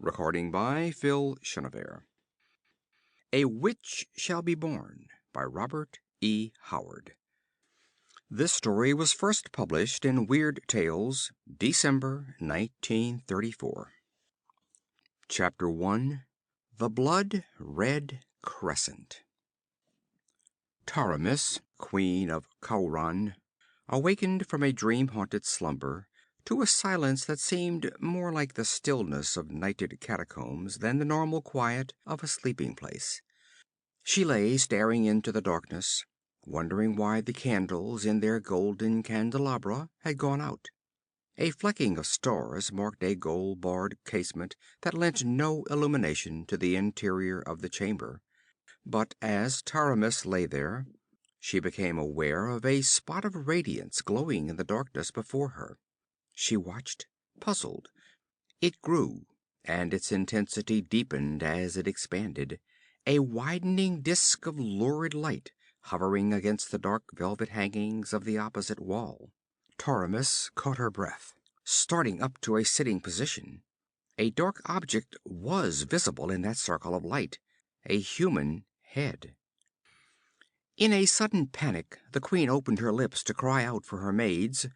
Recording by Phil Chenevert. A Witch Shall Be Born by Robert E. Howard. This story was first published in Weird Tales, December 1934. Chapter 1. The Blood-Red Crescent. Taramis, Queen of Khauran, awakened from a dream-haunted slumber to a silence that seemed more like the stillness of nighted catacombs than the normal quiet of a sleeping place. She lay staring into the darkness, wondering why the candles in their golden candelabra had gone out. A flecking of stars marked a gold-barred casement that lent no illumination to the interior of the chamber. But as Taramis lay there, she became aware of a spot of radiance glowing in the darkness before her. She watched, puzzled. It grew, and its intensity deepened as it expanded, a widening disk of lurid light hovering against the dark velvet hangings of the opposite wall. Taramis caught her breath, starting up to a sitting position. A dark object was visible in that circle of light, a human head. In a sudden panic, the queen opened her lips to cry out for her maids.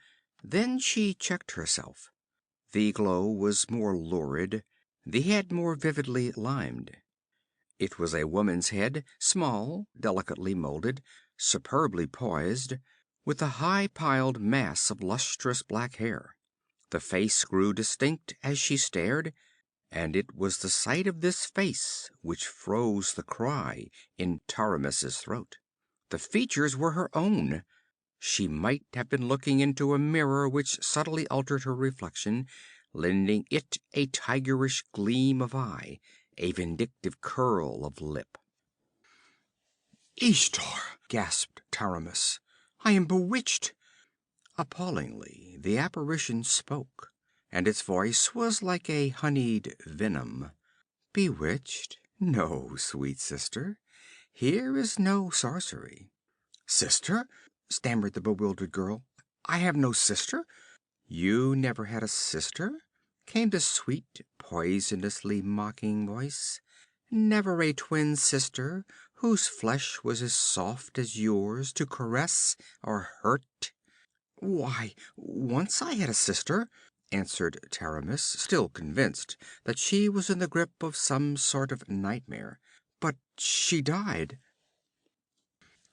Then she checked herself. The glow was more lurid, the head more vividly limned. It was a woman's head, small, delicately molded, superbly poised, with a high-piled mass of lustrous black hair. The face grew distinct as she stared, and it was the sight of this face which froze the cry in Taramis's throat. The features were her own. She might have been looking into a mirror which subtly altered her reflection, lending it a tigerish gleam of eye, a vindictive curl of lip. "Ishtar!" gasped Taramis. "I am bewitched!" Appallingly, the apparition spoke, and its voice was like a honeyed venom. "Bewitched? No, sweet sister. Here is no sorcery." "Sister?" stammered the bewildered girl. "I have no sister." "You never had a sister?" came the sweet, poisonously mocking voice. "Never a twin sister whose flesh was as soft as yours to caress or hurt?" "Why, once I had a sister," answered Taramis, still convinced that she was in the grip of some sort of nightmare. "But she died."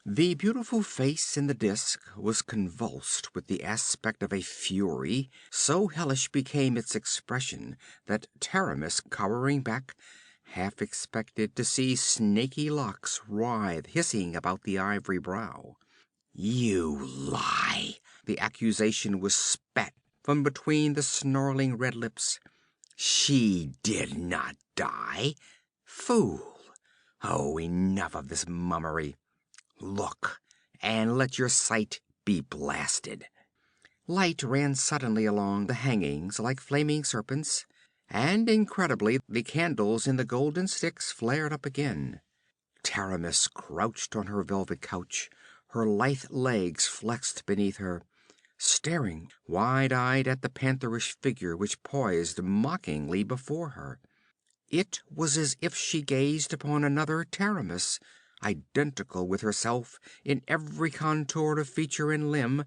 The beautiful face in the disk was convulsed with the aspect of a fury. So hellish became its expression that Taramis, cowering back, half expected to see snaky locks writhe hissing about the ivory brow. "You lie!" The accusation was spat from between the snarling red lips. "She did not die! Fool! Oh, enough of this mummery! Look, and let your sight be blasted." Light ran suddenly along the hangings like flaming serpents, and incredibly the candles in the golden sticks flared up again. Taramis crouched on her velvet couch, her lithe legs flexed beneath her, staring wide-eyed at the pantherish figure which poised mockingly before her. It was as if she gazed upon another Taramis, identical with herself in every contour of feature and limb,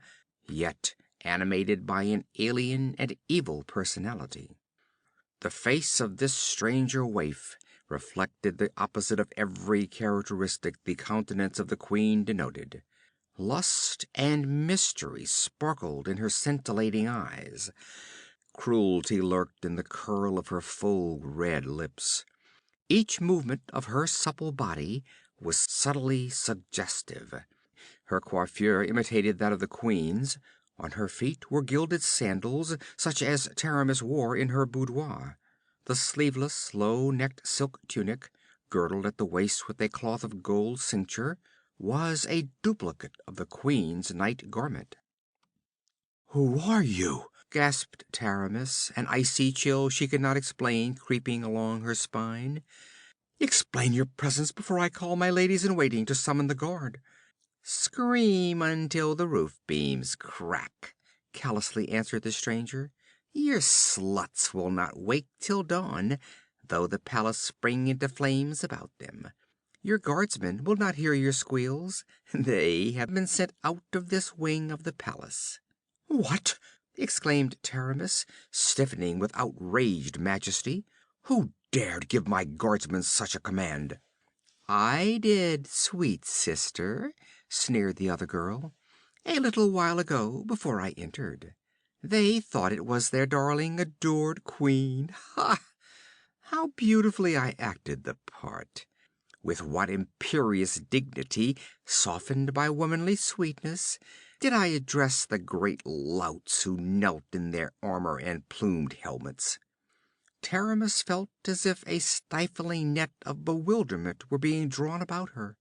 yet animated by an alien and evil personality. The face of this stranger waif reflected the opposite of every characteristic the countenance of the queen denoted. Lust and mystery sparkled in her scintillating eyes. Cruelty lurked in the curl of her full red lips. Each movement of her supple body was subtly suggestive. Her coiffure imitated that of the queen's. On her feet were gilded sandals, such as Taramis wore in her boudoir. The sleeveless, low-necked silk tunic, girdled at the waist with a cloth of gold cincture, was a duplicate of the queen's night garment. "Who are you?" gasped Taramis, an icy chill she could not explain creeping along her spine. "Explain your presence before I call my ladies-in-waiting to summon the guard." "Scream until the roof beams crack," callously answered the stranger. "Your sluts will not wake till dawn. though the palace spring into flames about them. Your guardsmen will not hear your squeals. They have been sent out of this wing of the palace." "What!" exclaimed Taramis, stiffening with outraged majesty. "Who dared give my guardsmen such a command?" "I did, sweet sister," sneered the other girl. "A little while ago, before I entered. They thought it was their darling, adored queen. Ha! How beautifully I acted the part! With what imperious dignity, softened by womanly sweetness, did I address the great louts who knelt in their armor and plumed helmets." Taramis felt as if a stifling net of bewilderment were being drawn about her.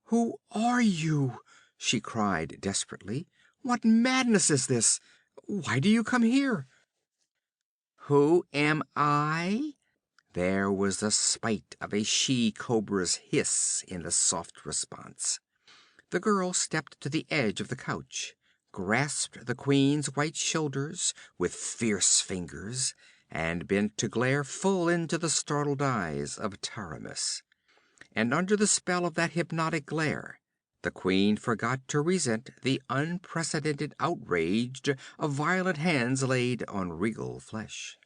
"Who are you?" she cried desperately. "What madness is this? Why do you come here?" "Who am I?" There was the spite of a she-cobra's hiss in the soft response. The girl stepped to the edge of the couch, grasped the queen's white shoulders with fierce fingers, and bent to glare full into the startled eyes of Taramis. And under the spell of that hypnotic glare, the queen forgot to resent the unprecedented outrage of violent hands laid on regal flesh.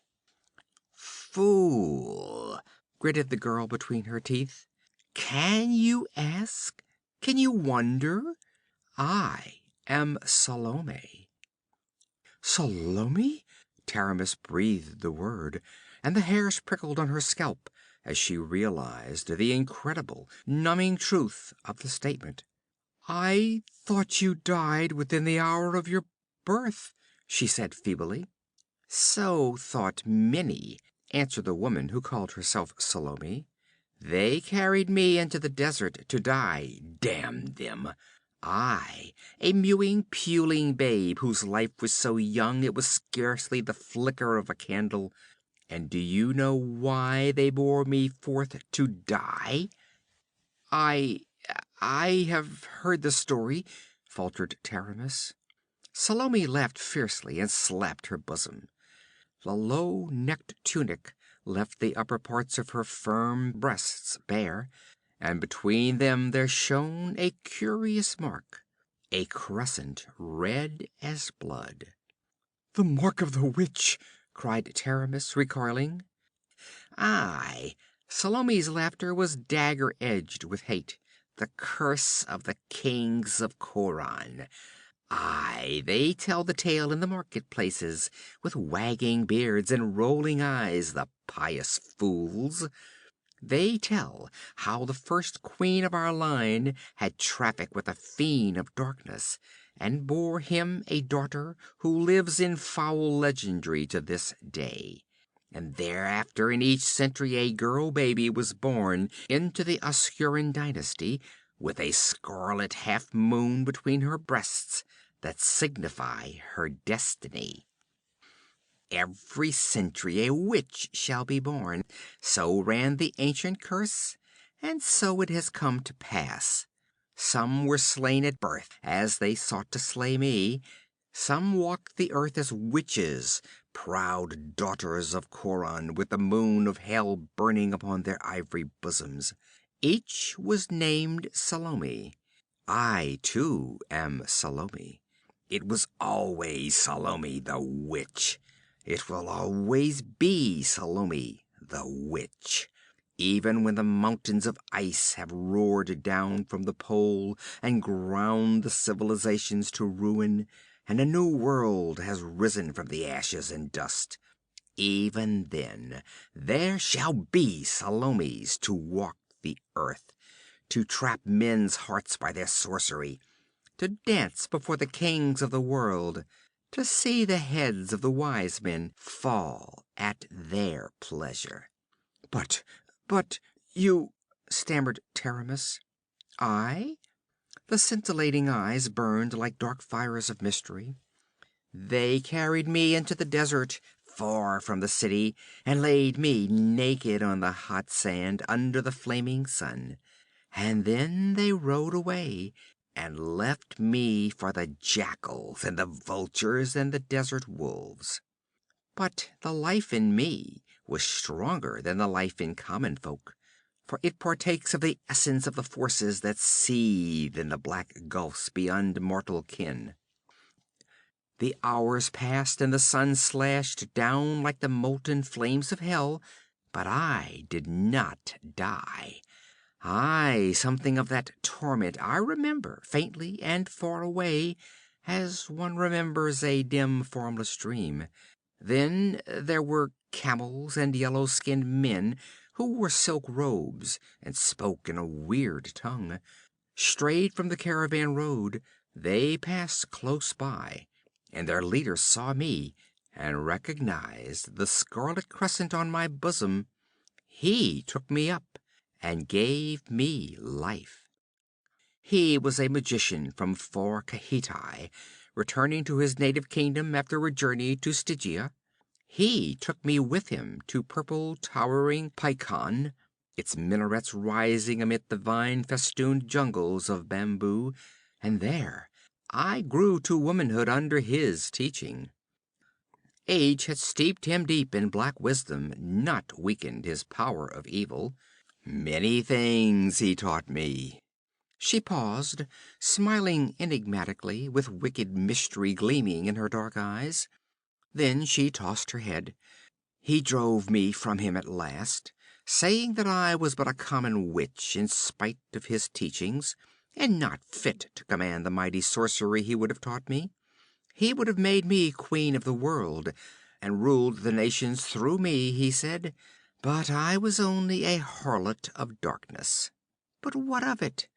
"Fool!" gritted the girl between her teeth. "Can you ask? Can you wonder? I am Salome." "Salome?" Taramis breathed the word, and the hairs prickled on her scalp as she realized the incredible, numbing truth of the statement. "I thought you died within the hour of your birth," she said feebly. "So thought many," answered the woman who called herself Salome. "They carried me into the desert to die, damn them! I, a mewing, puling babe whose life was so young it was scarcely the flicker of a candle. And do you know why they bore me forth to die?" "I I have heard the story," faltered Taramis. Salome laughed fiercely and slapped her bosom. The low-necked tunic left the upper parts of her firm breasts bare, and between them there shone a curious mark, a crescent red as blood. "The mark of the witch!" cried Taramis, recoiling. "Aye." Salome's laughter was dagger-edged with hate. "The curse of the kings of Khauran. Aye, they tell the tale in the marketplaces, with wagging beards and rolling eyes, the pious fools. They tell how the first queen of our line had traffic with a fiend of darkness, and bore him a daughter who lives in foul legendry to this day. And thereafter in each century a girl baby was born into the Oscuran dynasty, with a scarlet half moon between her breasts that signify her destiny. Every century a witch shall be born. So ran the ancient curse, and so it has come to pass. Some were slain at birth, as they sought to slay me. Some walked the earth as witches, proud daughters of Khauran, with the moon of hell burning upon their ivory bosoms. Each was named Salome. I, too, am Salome. It was always Salome the witch. It will always be Salome the witch. Even when the mountains of ice have roared down from the pole and ground the civilizations to ruin, and a new world has risen from the ashes and dust, even then there shall be Salomes to walk the earth, to trap men's hearts by their sorcery, to dance before the kings of the world, to see the heads of the wise men fall at their pleasure. But you," stammered Taramis. "I?" The scintillating eyes burned like dark fires of mystery. "They carried me into the desert, far from the city, and laid me naked on the hot sand under the flaming sun. And then they rode away and left me for the jackals and the vultures and the desert wolves. But the life in me was stronger than the life in common folk, for it partakes of the essence of the forces that seethe in the black gulfs beyond mortal ken. The hours passed and the sun slashed down like the molten flames of hell, but I did not die. Aye, something of that torment I remember, faintly and far away, as one remembers a dim, formless dream. Then there were camels and yellow-skinned men who wore silk robes and spoke in a weird tongue. Strayed from the caravan road, they passed close by, and their leader saw me and recognized the scarlet crescent on my bosom. He took me up and gave me life. He was a magician from far Kahiti, returning to his native kingdom after a journey to Stygia. He took me with him to purple towering Pycon, its minarets rising amid the vine-festooned jungles of bamboo, and there I grew to womanhood under his teaching. Age had steeped him deep in black wisdom, not weakened his power of evil. Many things he taught me. She paused, smiling enigmatically, with wicked mystery gleaming in her dark eyes. Then she tossed her head. He drove me from him at last, saying that I was but a common witch in spite of his teachings, and not fit to command the mighty sorcery he would have taught me. He would have made me queen of the world, and ruled the nations through me, he said, but I was only a harlot of darkness. But what of it?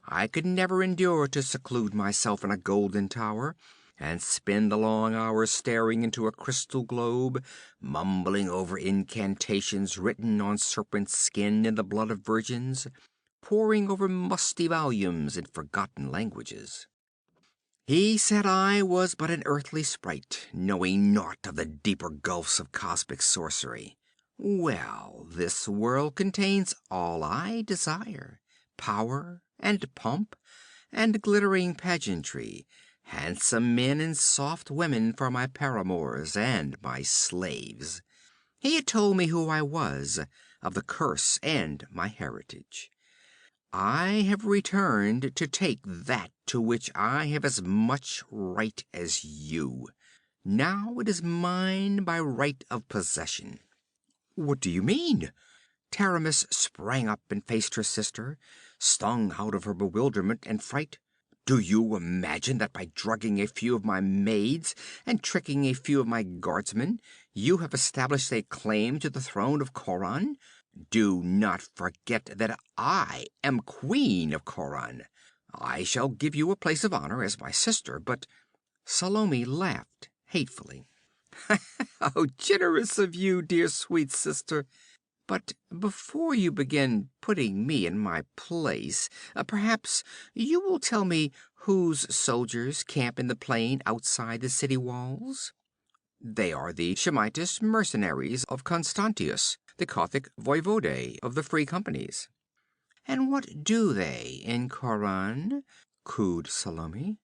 I could never endure to seclude myself in a golden tower, and spend the long hours staring into a crystal globe, mumbling over incantations written on serpent skin in the blood of virgins, poring over musty volumes in forgotten languages. He said I was but an earthly sprite, knowing naught of the deeper gulfs of cosmic sorcery. Well, this world contains all I desire: power and pomp and glittering pageantry, handsome men and soft women for my paramours and my slaves. He had told me who I was, of the curse and my heritage. I have returned to take that to which I have as much right as you. Now it is mine by right of possession. What do you mean? Taramis sprang up and faced her sister, stung out of her bewilderment and fright. Do you imagine that by drugging a few of my maids and tricking a few of my guardsmen, you have established a claim to the throne of Khauran? Do not forget that I am queen of Khauran. I shall give you a place of honor as my sister, but... Salome laughed hatefully. How generous of you, dear sweet sister. But before you begin putting me in my place, perhaps you will tell me whose soldiers camp in the plain outside the city walls? They are the Shemitish mercenaries of Constantius, the Gothic voivode of the Free Companies. And what do they in Khauran? Cooed Salome.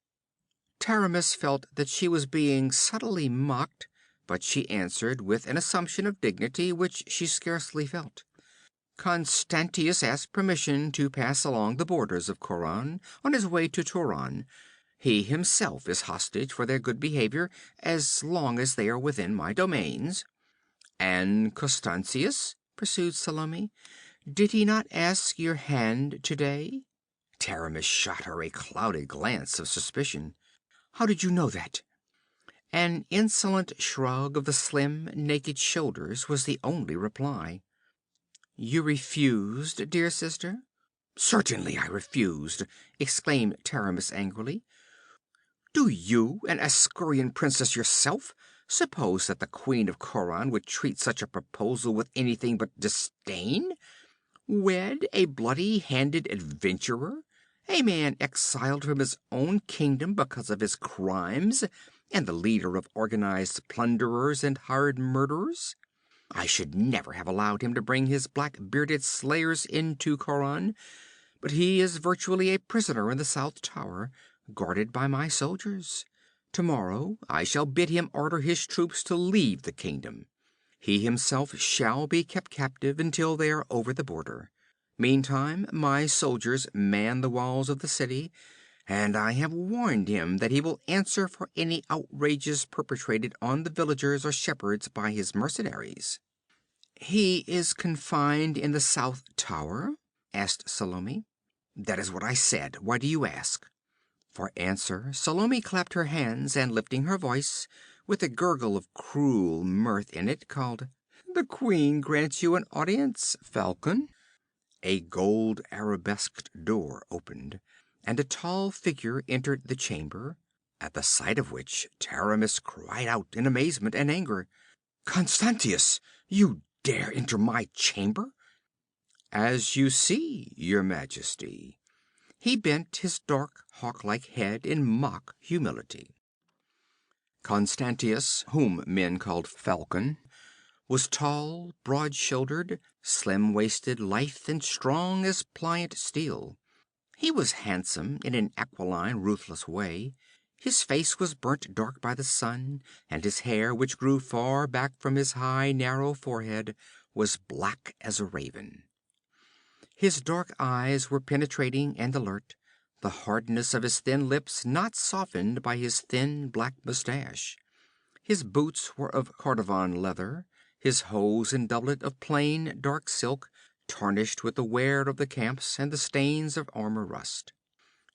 Taramis felt that she was being subtly mocked, but she answered with an assumption of dignity which she scarcely felt. Constantius asked permission to pass along the borders of Khauran on his way to Turan. He himself is hostage for their good behavior as long as they are within my domains. And Constantius, pursued Salome, did he not ask your hand today? Taramis shot her a clouded glance of suspicion. How did you know that? An insolent shrug of the slim, naked shoulders was the only reply. You refused, dear sister? Certainly I refused, exclaimed Taramis angrily. Do you, an Askurian princess yourself, suppose that the Queen of Khauran would treat such a proposal with anything but disdain? Wed a bloody-handed adventurer? A man exiled from his own kingdom because of his crimes, and the leader of organized plunderers and hired murderers? I should never have allowed him to bring his black-bearded slayers into Khauran, but he is virtually a prisoner in the South Tower, guarded by my soldiers. Tomorrow I shall bid him order his troops to leave the kingdom. He himself shall be kept captive until they are over the border. Meantime, my soldiers man the walls of the city, and I have warned him that he will answer for any outrages perpetrated on the villagers or shepherds by his mercenaries." "He is confined in the south tower?" asked Salome. "That is what I said. Why do you ask?" For answer, Salome clapped her hands and, lifting her voice, with a gurgle of cruel mirth in it, called, "The queen grants you an audience, Falcon." A gold arabesqued door opened, and a tall figure entered the chamber, at the sight of which Taramis cried out in amazement and anger, "Constantius, you dare enter my chamber?" "As you see, your majesty." He bent his dark, hawk-like head in mock humility. Constantius, whom men called Falcon, was tall, broad-shouldered, slim-waisted, lithe, and strong as pliant steel. He was handsome in an aquiline, ruthless way. His face was burnt dark by the sun, and his hair, which grew far back from his high, narrow forehead, was black as a raven. His dark eyes were penetrating and alert, the hardness of his thin lips not softened by his thin black mustache. His boots were of Cordovan leather, his hose and doublet of plain dark silk, tarnished with the wear of the camps and the stains of armor rust.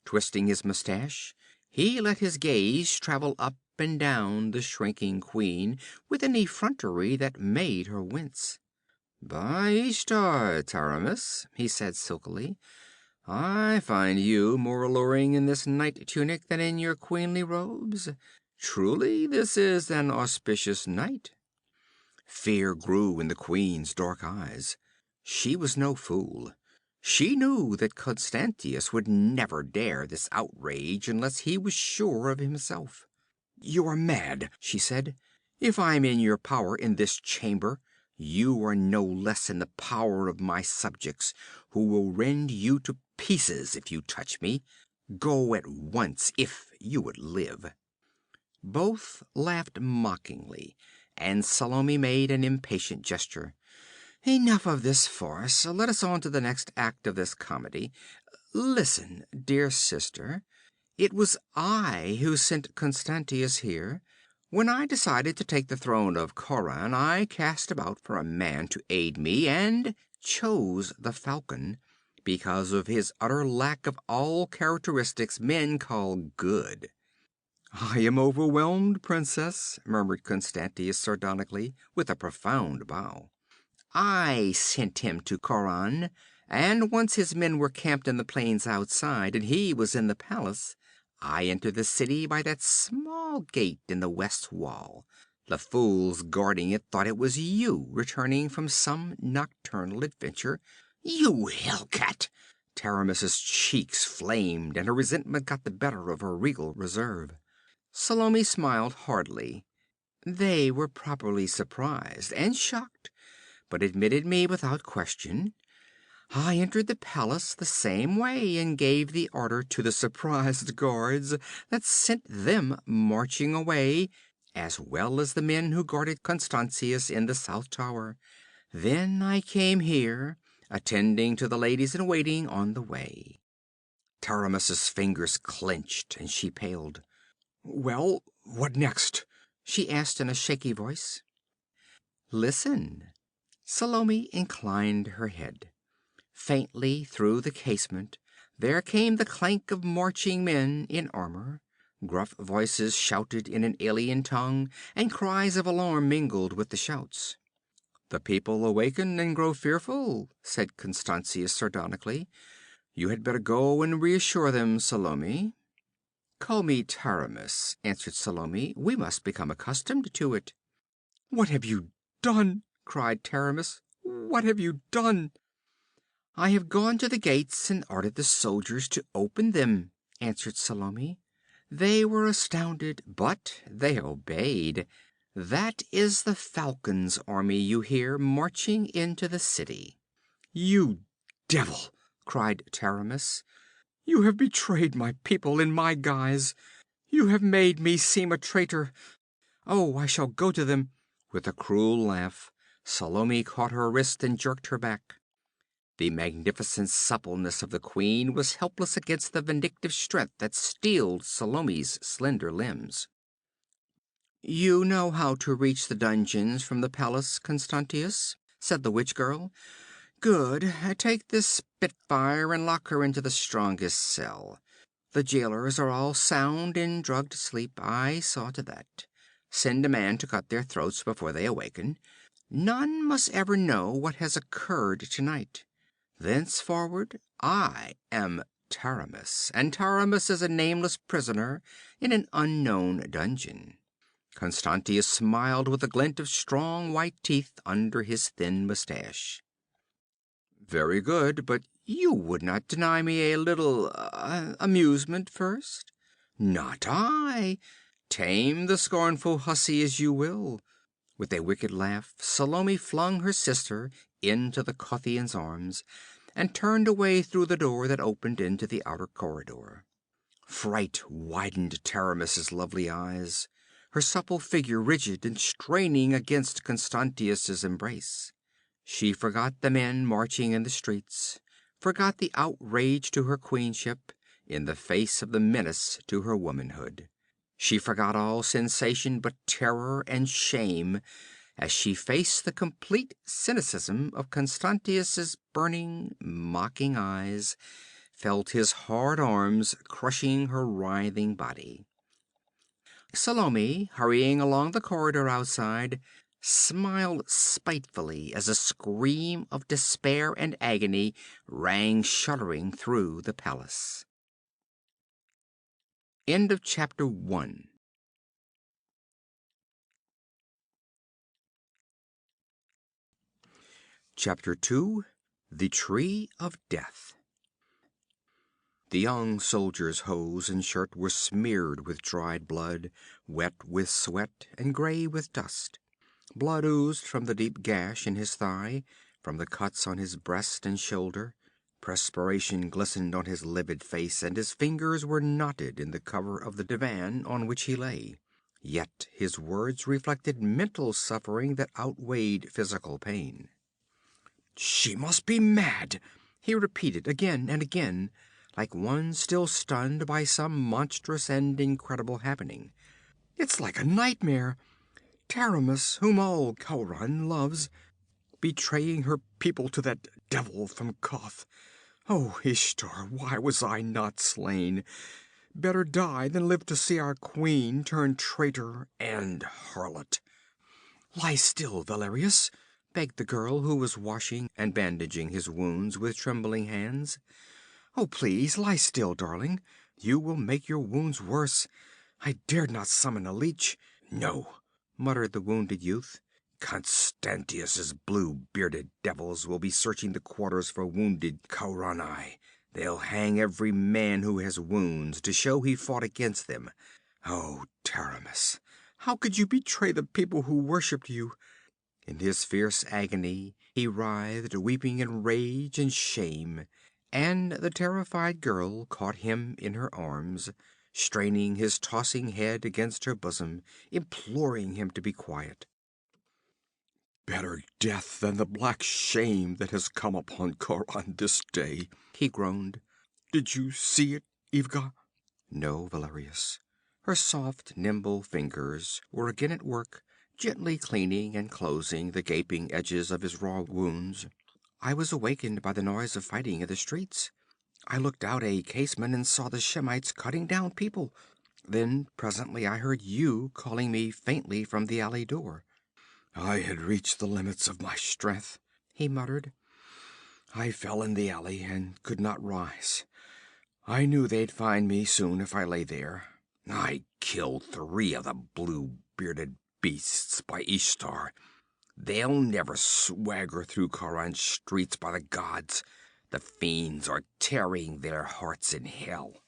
Twisting his mustache, he let his gaze travel up and down the shrinking queen with an effrontery that made her wince. "By Ishtar, Taramis," he said silkily, "I find you more alluring in this night tunic than in your queenly robes. Truly, this is an auspicious night." Fear grew in the queen's dark eyes. She was no fool. She knew that Constantius would never dare this outrage unless he was sure of himself. "You are mad," she said. "If I am in your power in this chamber, you are no less in the power of my subjects, who will rend you to pieces if you touch me. Go at once, if you would live." Both laughed mockingly, and Salome made an impatient gesture. "Enough of this farce. Let us on to the next act of this comedy. Listen, dear sister. It was I who sent Constantius here. When I decided to take the throne of Khauran, I cast about for a man to aid me, and chose the Falcon, because of his utter lack of all characteristics men call good." "I am overwhelmed, princess," murmured Constantius sardonically, with a profound bow. "I sent him to Khauran, and once his men were camped in the plains outside, and he was in the palace, I entered the city by that small gate in the west wall. The fools guarding it thought it was you returning from some nocturnal adventure." "You hellcat!" Taramis's cheeks flamed, and her resentment got the better of her regal reserve. Salome smiled hardly. They were properly surprised and shocked, but admitted me without question. I entered the palace the same way and gave the order to the surprised guards that sent them marching away, as well as the men who guarded Constantius in the south tower. Then I came here, attending to the ladies in waiting on the way." Taramis's fingers clenched and she paled. "Well, what next?" she asked in a shaky voice. "Listen." Salome inclined her head. Faintly through the casement there came the clank of marching men in armor. Gruff voices shouted in an alien tongue, and cries of alarm mingled with the shouts. "The people awaken and grow fearful," said Constantius sardonically. "You had better go and reassure them, Salome." "Call me Taramis," answered Salome. "We must become accustomed to it." "What have you done?" cried Taramis. "What have you done?" "I have gone to the gates and ordered the soldiers to open them," answered Salome. "They were astounded, but they obeyed. That is the Falcon's army you hear marching into the city." "You devil!" cried Taramis. "You have betrayed my people in my guise. You have made me seem a traitor. Oh, I shall go to them." With a cruel laugh, Salome caught her wrist and jerked her back. The magnificent suppleness of the queen was helpless against the vindictive strength that steeled Salome's slender limbs. "You know how to reach the dungeons from the palace, Constantius?" said the witch girl. "Good. Take this spitfire and lock her into the strongest cell. The jailers are all sound in drugged sleep. I saw to that. Send a man to cut their throats before they awaken. None must ever know what has occurred tonight. Thenceforward, I am Taramis, and Taramis is a nameless prisoner in an unknown dungeon." Constantius smiled with a glint of strong white teeth under his thin mustache. "Very good, but you would not deny me a little amusement first?" "Not I. Tame the scornful hussy as you will." With a wicked laugh, Salome flung her sister into the Kothian's arms and turned away through the door that opened into the outer corridor. Fright widened Taramis's lovely eyes, her supple figure rigid and straining against Constantius's embrace. She forgot the men marching in the streets, forgot the outrage to her queenship in the face of the menace to her womanhood. She forgot all sensation but terror and shame as she faced the complete cynicism of Constantius's burning, mocking eyes, felt his hard arms crushing her writhing body. Salome, hurrying along the corridor outside, smiled spitefully as a scream of despair and agony rang shuddering through the palace. End of chapter 1. Chapter 2. The Tree of Death. The young soldier's hose and shirt were smeared with dried blood, wet with sweat, and gray with dust. Blood oozed from the deep gash in his thigh, from the cuts on his breast and shoulder. Perspiration glistened on his livid face, and his fingers were knotted in the cover of the divan on which he lay. Yet his words reflected mental suffering that outweighed physical pain. "She must be mad," he repeated again and again, like one still stunned by some monstrous and incredible happening. "It's like a nightmare. Taramis, whom all Khauran loves, betraying her people to that devil from Koth. Oh, Ishtar, why was I not slain? Better die than live to see our queen turn traitor and harlot." "Lie still, Valerius," begged the girl, who was washing and bandaging his wounds with trembling hands. "Oh, please, lie still, darling. You will make your wounds worse. I dared not summon a leech." "No," muttered the wounded youth. "Constantius's blue-bearded devils will be searching the quarters for wounded Khaurani. They'll hang every man who has wounds to show he fought against them. Oh, Taramis, how could you betray the people who worshipped you?" In his fierce agony he writhed, weeping in rage and shame, and the terrified girl caught him in her arms, straining his tossing head against her bosom, imploring him to be quiet. "Better death than the black shame that has come upon Khauran this day," he groaned. "Did you see it, Ivga?" "No, Valerius." Her soft, nimble fingers were again at work, gently cleaning and closing the gaping edges of his raw wounds. "I was awakened by the noise of fighting in the streets. I looked out a casement and saw the Shemites cutting down people. Then presently I heard you calling me faintly from the alley door." "I had reached the limits of my strength," he muttered. "I fell in the alley and could not rise. I knew they'd find me soon if I lay there. I killed 3 of the blue-bearded beasts, by Ishtar. They'll never swagger through Khauran's streets, by the gods. The fiends are tearing their hearts in hell."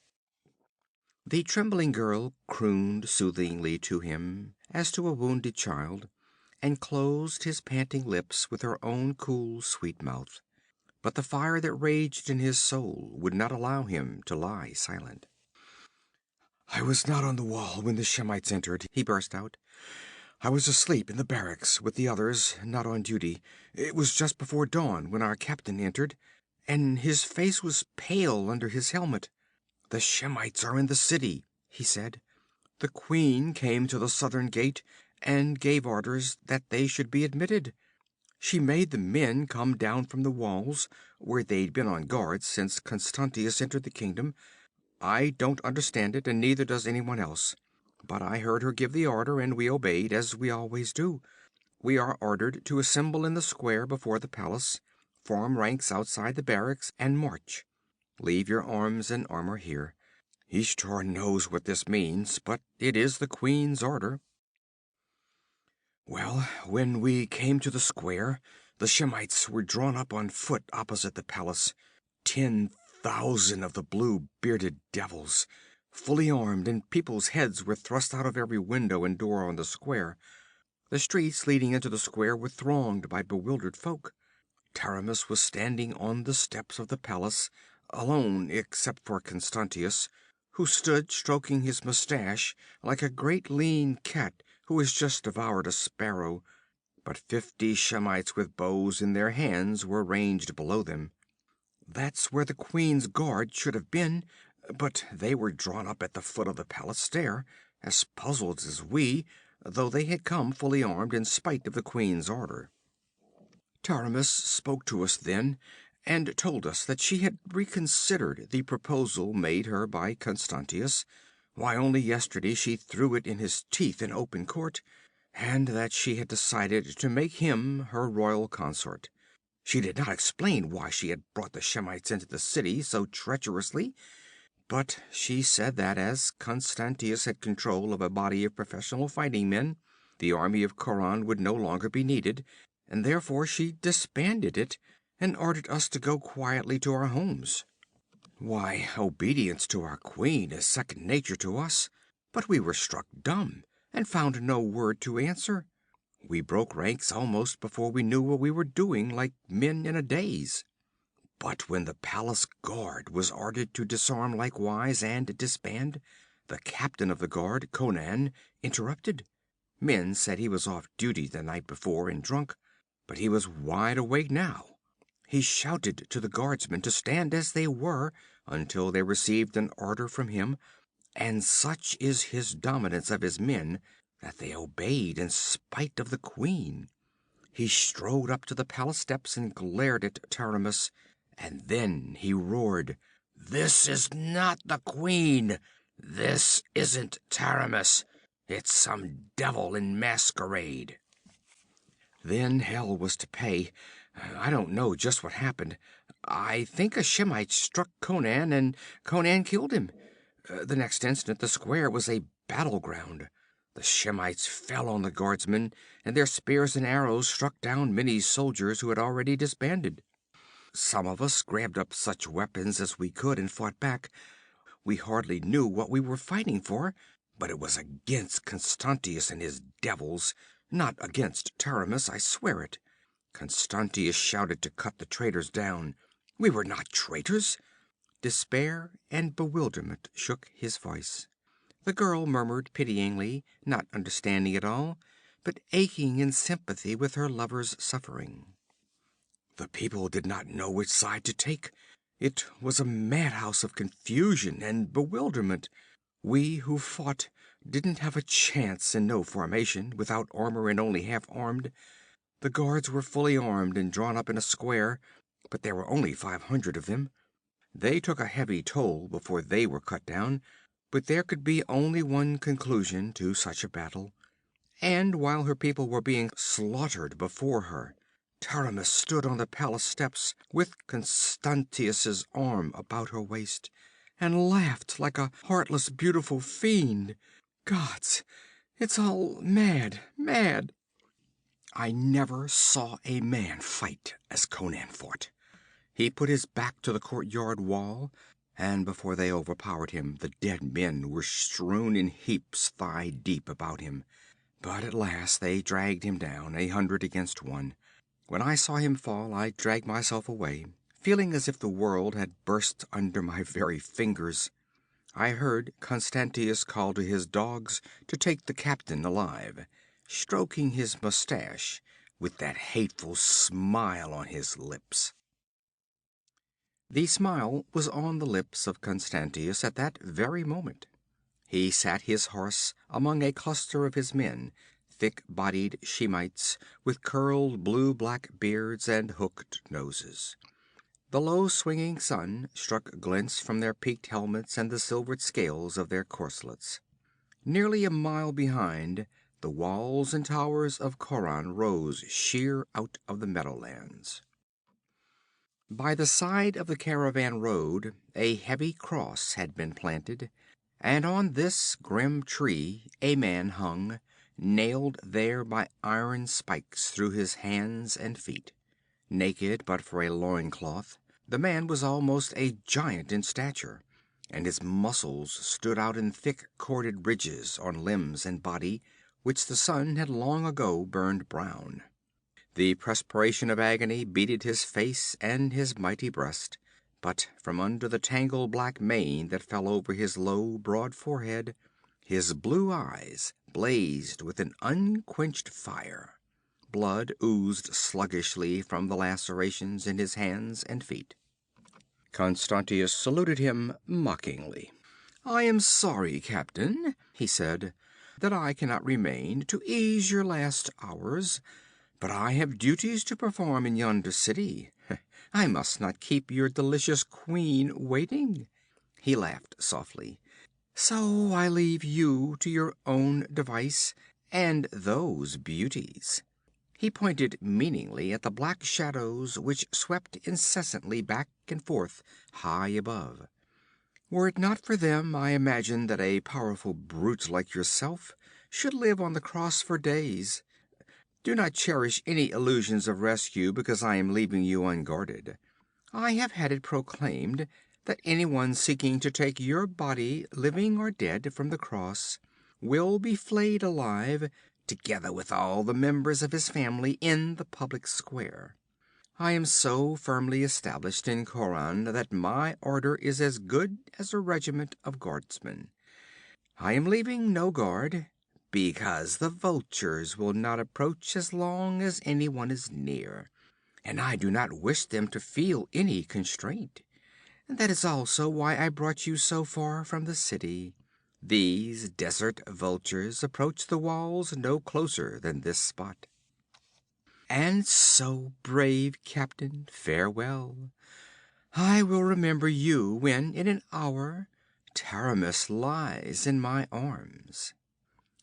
The trembling girl crooned soothingly to him, as to a wounded child, and closed his panting lips with her own cool, sweet mouth. But the fire that raged in his soul would not allow him to lie silent. "I was not on the wall when the Shemites entered," he burst out. I was asleep in the barracks with the others, not on duty. It was just before dawn when our captain entered, and his face was pale under his helmet. "The Shemites are in the city," he said. "The queen came to the southern gate and gave orders that they should be admitted. She made the men come down from the walls, where they'd been on guard since Constantius entered the kingdom. I don't understand it, and neither does anyone else. But I heard her give the order, and we obeyed, as we always do. We are ordered to assemble in the square before the palace, form ranks outside the barracks, and march. Leave your arms and armor here. Ishtar knows what this means, but it is the queen's order." Well, when we came to the square, the Shemites were drawn up on foot opposite the palace. 10,000 of the blue-bearded devils, fully armed, and people's heads were thrust out of every window and door on the square. The streets leading into the square were thronged by bewildered folk. Taramis was standing on the steps of the palace, alone except for Constantius, who stood stroking his mustache like a great lean cat who has just devoured a sparrow. But 50 Shemites with bows in their hands were ranged below them. That's where the queen's guard should have been, but they were drawn up at the foot of the palace stair, as puzzled as we, though they had come fully armed in spite of the queen's order. Taramis spoke to us then, and told us that she had reconsidered the proposal made her by Constantius, why only yesterday she threw it in his teeth in open court, and that she had decided to make him her royal consort. She did not explain why she had brought the Shemites into the city so treacherously, but she said that as Constantius had control of a body of professional fighting men, the army of Khauran would no longer be needed, and therefore she disbanded it and ordered us to go quietly to our homes. Why, obedience to our queen is second nature to us, but we were struck dumb and found no word to answer. We broke ranks almost before we knew what we were doing, like men in a daze. But when the palace guard was ordered to disarm likewise and disband, the captain of the guard, Conan, interrupted. Men said he was off duty the night before and drunk, but he was wide awake now. He shouted to the guardsmen to stand as they were until they received an order from him, and such is his dominance of his men that they obeyed in spite of the queen. He strode up to the palace steps and glared at Taramis, and then he roared, "This is not the queen! This isn't Taramis! It's some devil in masquerade!" Then hell was to pay. I don't know just what happened. I think a Shemite struck Conan, and Conan killed him. The next instant the square was a battleground. The Shemites fell on the guardsmen, and their spears and arrows struck down many soldiers who had already disbanded. Some of us grabbed up such weapons as we could and fought back. We hardly knew what we were fighting for, but it was against Constantius and his devils, not against Taramis, I swear it. Constantius shouted to cut the traitors down. We were not traitors. Despair and bewilderment shook his voice. The girl murmured pityingly, not understanding it all, but aching in sympathy with her lover's suffering. The people did not know which side to take. It was a madhouse of confusion and bewilderment. We who fought didn't have a chance in no formation, without armor and only half armed. The guards were fully armed and drawn up in a square, but there were only 500 of them. They took a heavy toll before they were cut down, but there could be only one conclusion to such a battle. And while her people were being slaughtered before her, Taramis stood on the palace steps with Constantius's arm about her waist, and laughed like a heartless, beautiful fiend. Gods, it's all mad, mad. I never saw a man fight as Conan fought. He put his back to the courtyard wall, and before they overpowered him, the dead men were strewn in heaps thigh deep about him. But at last they dragged him down, 100 against 1. When I saw him fall, I dragged myself away, feeling as if the world had burst under my very fingers. I heard Constantius call to his dogs to take the captain alive, stroking his mustache with that hateful smile on his lips. The smile was on the lips of Constantius at that very moment. He sat his horse among a cluster of his men, thick-bodied Shemites with curled blue-black beards and hooked noses. The low-swinging sun struck glints from their peaked helmets and the silvered scales of their corselets. Nearly a mile behind, the walls and towers of Khauran rose sheer out of the meadowlands. By the side of the caravan road a heavy cross had been planted, and on this grim tree a man hung, nailed there by iron spikes through his hands and feet. Naked but for a loincloth, the man was almost a giant in stature, and his muscles stood out in thick corded ridges on limbs and body, which the sun had long ago burned brown. The perspiration of agony beaded his face and his mighty breast, but from under the tangled black mane that fell over his low, broad forehead, his blue eyes blazed with an unquenched fire. Blood oozed sluggishly from the lacerations in his hands and feet. Constantius saluted him mockingly. "I am sorry, Captain," he said, "that I cannot remain to ease your last hours, but I have duties to perform in yonder city. I must not keep your delicious queen waiting." He laughed softly. "So I leave you to your own device, and those beauties." He pointed meaningly at the black shadows which swept incessantly back and forth high above. "Were it not for them, I imagine that a powerful brute like yourself should live on the cross for days. Do not cherish any illusions of rescue because I am leaving you unguarded. I have had it proclaimed that anyone seeking to take your body, living or dead, from the cross will be flayed alive, together with all the members of his family, in the public square. I am so firmly established in Khauran that my order is as good as a regiment of guardsmen. I am leaving no guard, because the vultures will not approach as long as anyone is near, and I do not wish them to feel any constraint. That is also why I brought you so far from the city. These desert vultures approach the walls no closer than this spot. And so, brave captain, farewell. I will remember you when, in an hour, Taramis lies in my arms."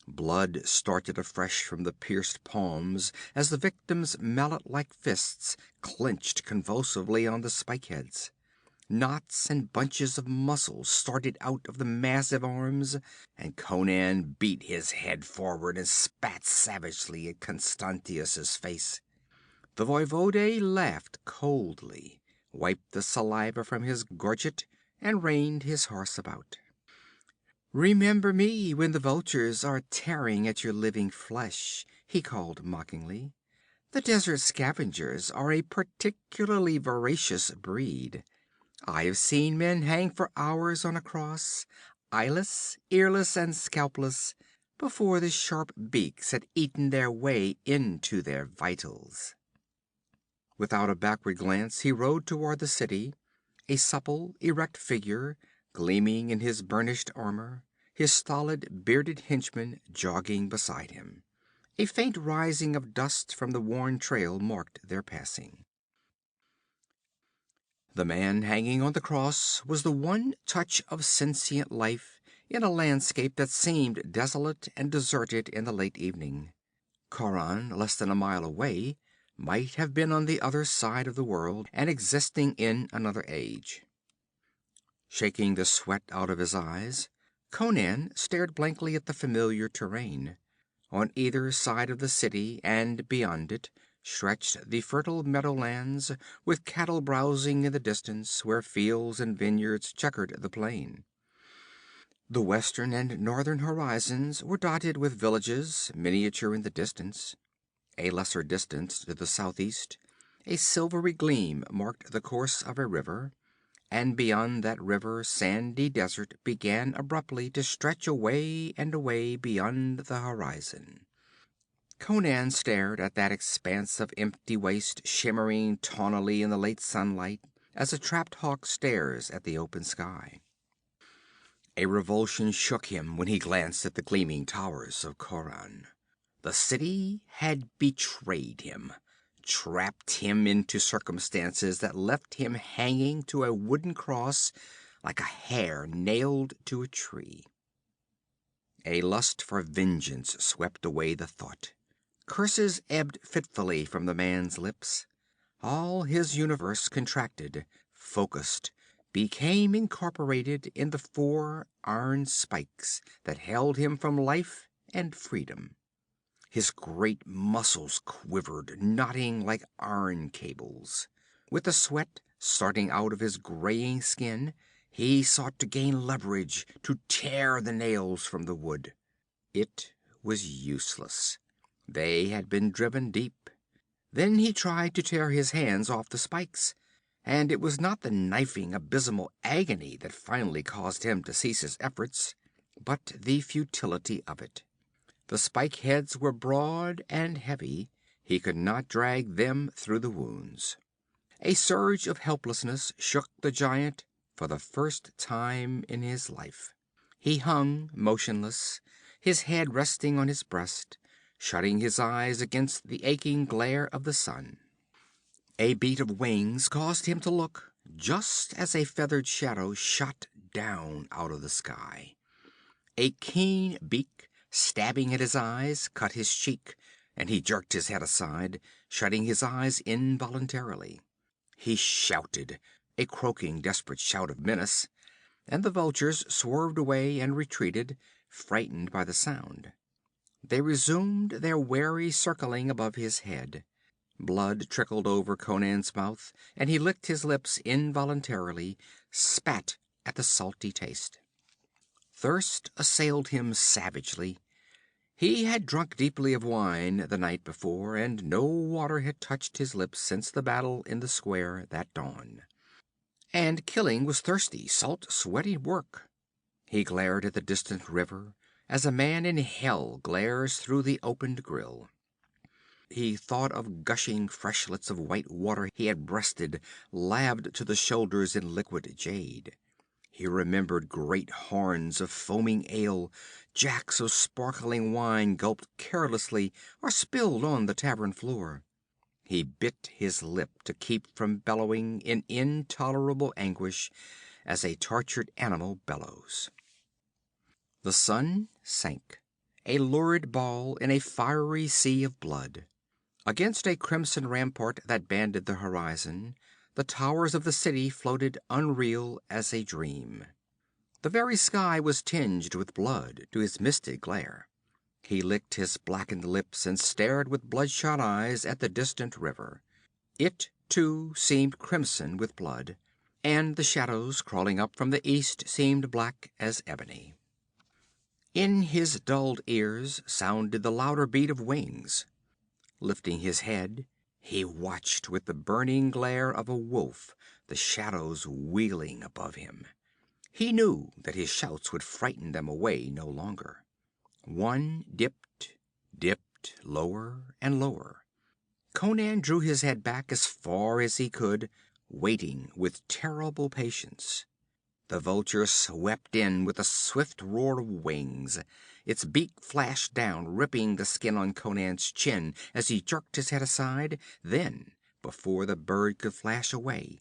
Blood started afresh from the pierced palms as the victim's mallet-like fists clenched convulsively on the spike-heads. Knots and bunches of muscle started out of the massive arms, and Conan beat his head forward and spat savagely at Constantius's face. The voivode laughed coldly, wiped the saliva from his gorget, and reined his horse about. "Remember me when the vultures are tearing at your living flesh," he called mockingly. "The desert scavengers are a particularly voracious breed. I have seen men hang for hours on a cross, eyeless, earless, and scalpless, before the sharp beaks had eaten their way into their vitals." Without a backward glance he rode toward the city, a supple, erect figure gleaming in his burnished armor, his stolid, bearded henchman jogging beside him. A faint rising of dust from the worn trail marked their passing. The man hanging on the cross was the one touch of sentient life in a landscape that seemed desolate and deserted in the late evening. Khauran, less than a mile away, might have been on the other side of the world and existing in another age. Shaking the sweat out of his eyes, Conan stared blankly at the familiar terrain. On either side of the city and beyond it stretched the fertile meadowlands, with cattle browsing in the distance where fields and vineyards checkered the plain. The western and northern horizons were dotted with villages, miniature in the distance. A lesser distance to the southeast, a silvery gleam marked the course of a river, and beyond that river sandy desert began abruptly to stretch away and away beyond the horizon. Conan stared at that expanse of empty waste shimmering tawnily in the late sunlight as a trapped hawk stares at the open sky. A revulsion shook him when he glanced at the gleaming towers of Khauran. The city had betrayed him, trapped him into circumstances that left him hanging to a wooden cross like a hare nailed to a tree. A lust for vengeance swept away the thought. Curses ebbed fitfully from the man's lips. All his universe contracted, focused, became incorporated in the 4 iron spikes that held him from life and freedom. His great muscles quivered, knotting like iron cables. With the sweat starting out of his graying skin, he sought to gain leverage to tear the nails from the wood. It was useless. They had been driven deep. Then he tried to tear his hands off the spikes, and it was not the knifing, abysmal agony that finally caused him to cease his efforts, but the futility of it. The spike heads were broad and heavy. He could not drag them through the wounds. A surge of helplessness shook the giant for the first time in his life. He hung motionless, his head resting on his breast, shutting his eyes against the aching glare of the sun. A beat of wings caused him to look, just as a feathered shadow shot down out of the sky. A keen beak, stabbing at his eyes, cut his cheek, and he jerked his head aside, shutting his eyes involuntarily. He shouted, a croaking, desperate shout of menace, and the vultures swerved away and retreated, frightened by the sound. They resumed their wary circling above his head. Blood trickled over Conan's mouth, and he licked his lips involuntarily, spat at the salty taste. Thirst assailed him savagely. He had drunk deeply of wine the night before, and no water had touched his lips since the battle in the square that dawn. And killing was thirsty, salt, sweaty work. He glared at the distant river as a man in hell glares through the opened grill. He thought of gushing freshlets of white water he had breasted, laved to the shoulders in liquid jade. He remembered great horns of foaming ale, jacks of sparkling wine gulped carelessly or spilled on the tavern floor. He bit his lip to keep from bellowing in intolerable anguish as a tortured animal bellows. The sun sank, a lurid ball in a fiery sea of blood. Against a crimson rampart that banded the horizon, the towers of the city floated unreal as a dream. The very sky was tinged with blood to his misted glare. He licked his blackened lips and stared with bloodshot eyes at the distant river. It, too, seemed crimson with blood, and the shadows crawling up from the east seemed black as ebony. In his dulled ears sounded the louder beat of wings. Lifting his head, he watched with the burning glare of a wolf the shadows wheeling above him. He knew that his shouts would frighten them away no longer. One dipped, lower and lower. Conan drew his head back as far as he could, waiting with terrible patience. The vulture swept in with a swift roar of wings. Its beak flashed down, ripping the skin on Conan's chin as he jerked his head aside. Then, before the bird could flash away,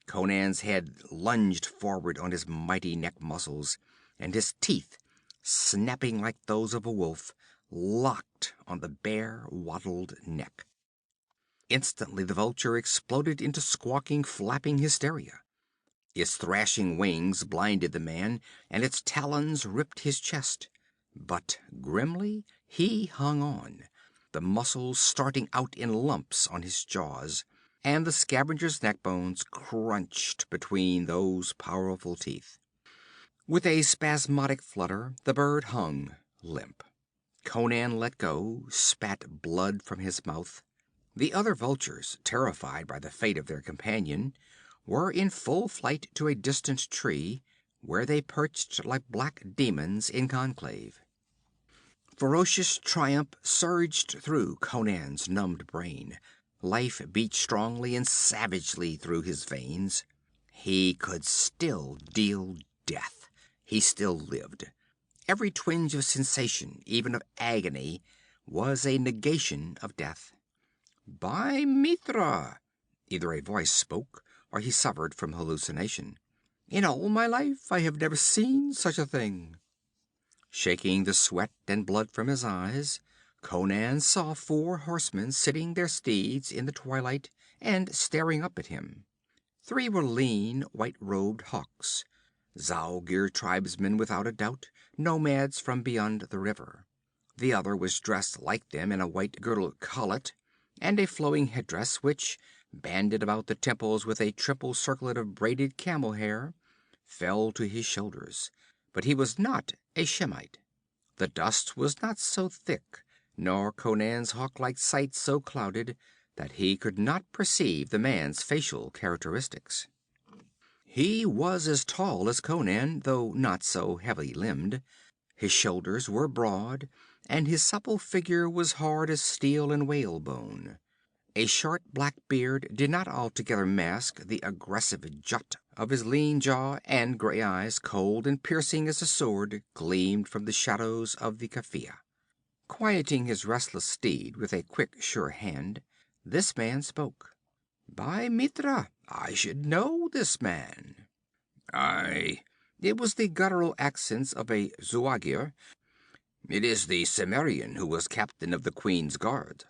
Conan's head lunged forward on his mighty neck muscles, and his teeth, snapping like those of a wolf, locked on the bare, wattled neck. Instantly the vulture exploded into squawking, flapping hysteria. Its thrashing wings blinded the man, and its talons ripped his chest. But grimly he hung on, the muscles starting out in lumps on his jaws, and the scavenger's neckbones crunched between those powerful teeth. With a spasmodic flutter, the bird hung limp. Conan let go, spat blood from his mouth. The other vultures, terrified by the fate of their companion, were in full flight to a distant tree, where they perched like black demons in conclave. Ferocious triumph surged through Conan's numbed brain. Life beat strongly and savagely through his veins. He could still deal death. He still lived. Every twinge of sensation, even of agony, was a negation of death. By Mithra! Either a voice spoke, or he suffered from hallucination. In all my life I have never seen such a thing. Shaking the sweat and blood from his eyes, Conan saw 4 horsemen sitting their steeds in the twilight and staring up at him. 3 were lean, white-robed hawks. Zaugir tribesmen without a doubt, nomads from beyond the river. The other was dressed like them in a white girdled collet, and a flowing headdress which, banded about the temples with a triple circlet of braided camel hair, fell to his shoulders. But he was not a Shemite. The dust was not so thick, nor Conan's hawk-like sight so clouded, that he could not perceive the man's facial characteristics. He was as tall as Conan, though not so heavy-limbed. His shoulders were broad, and his supple figure was hard as steel and whalebone. A short black beard did not altogether mask the aggressive jut of his lean jaw, and gray eyes, cold and piercing as a sword, gleamed from the shadows of the kafiya. Quieting his restless steed with a quick, sure hand, this man spoke. By Mithra, I should know this man. Aye. It was the guttural accents of a Zuagir. It is the Cimmerian who was captain of the Queen's Guard.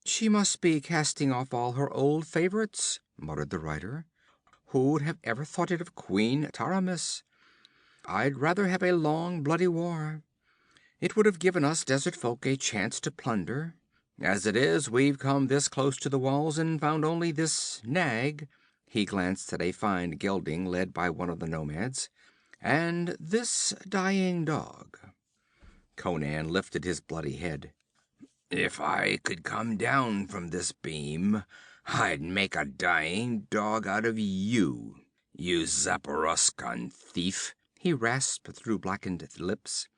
She must be casting off all her old favorites, muttered the rider. Who'd have ever thought it of Queen Taramis? I'd rather have a long, bloody war. It would have given us desert folk a chance to plunder. As it is, we've come this close to the walls and found only this nag. He glanced at a fine gelding led by one of the nomads. And this dying dog. Conan lifted his bloody head. If I could come down from this beam, I'd make a dying dog out of you, you Zaporoskan thief, he rasped through blackened lips.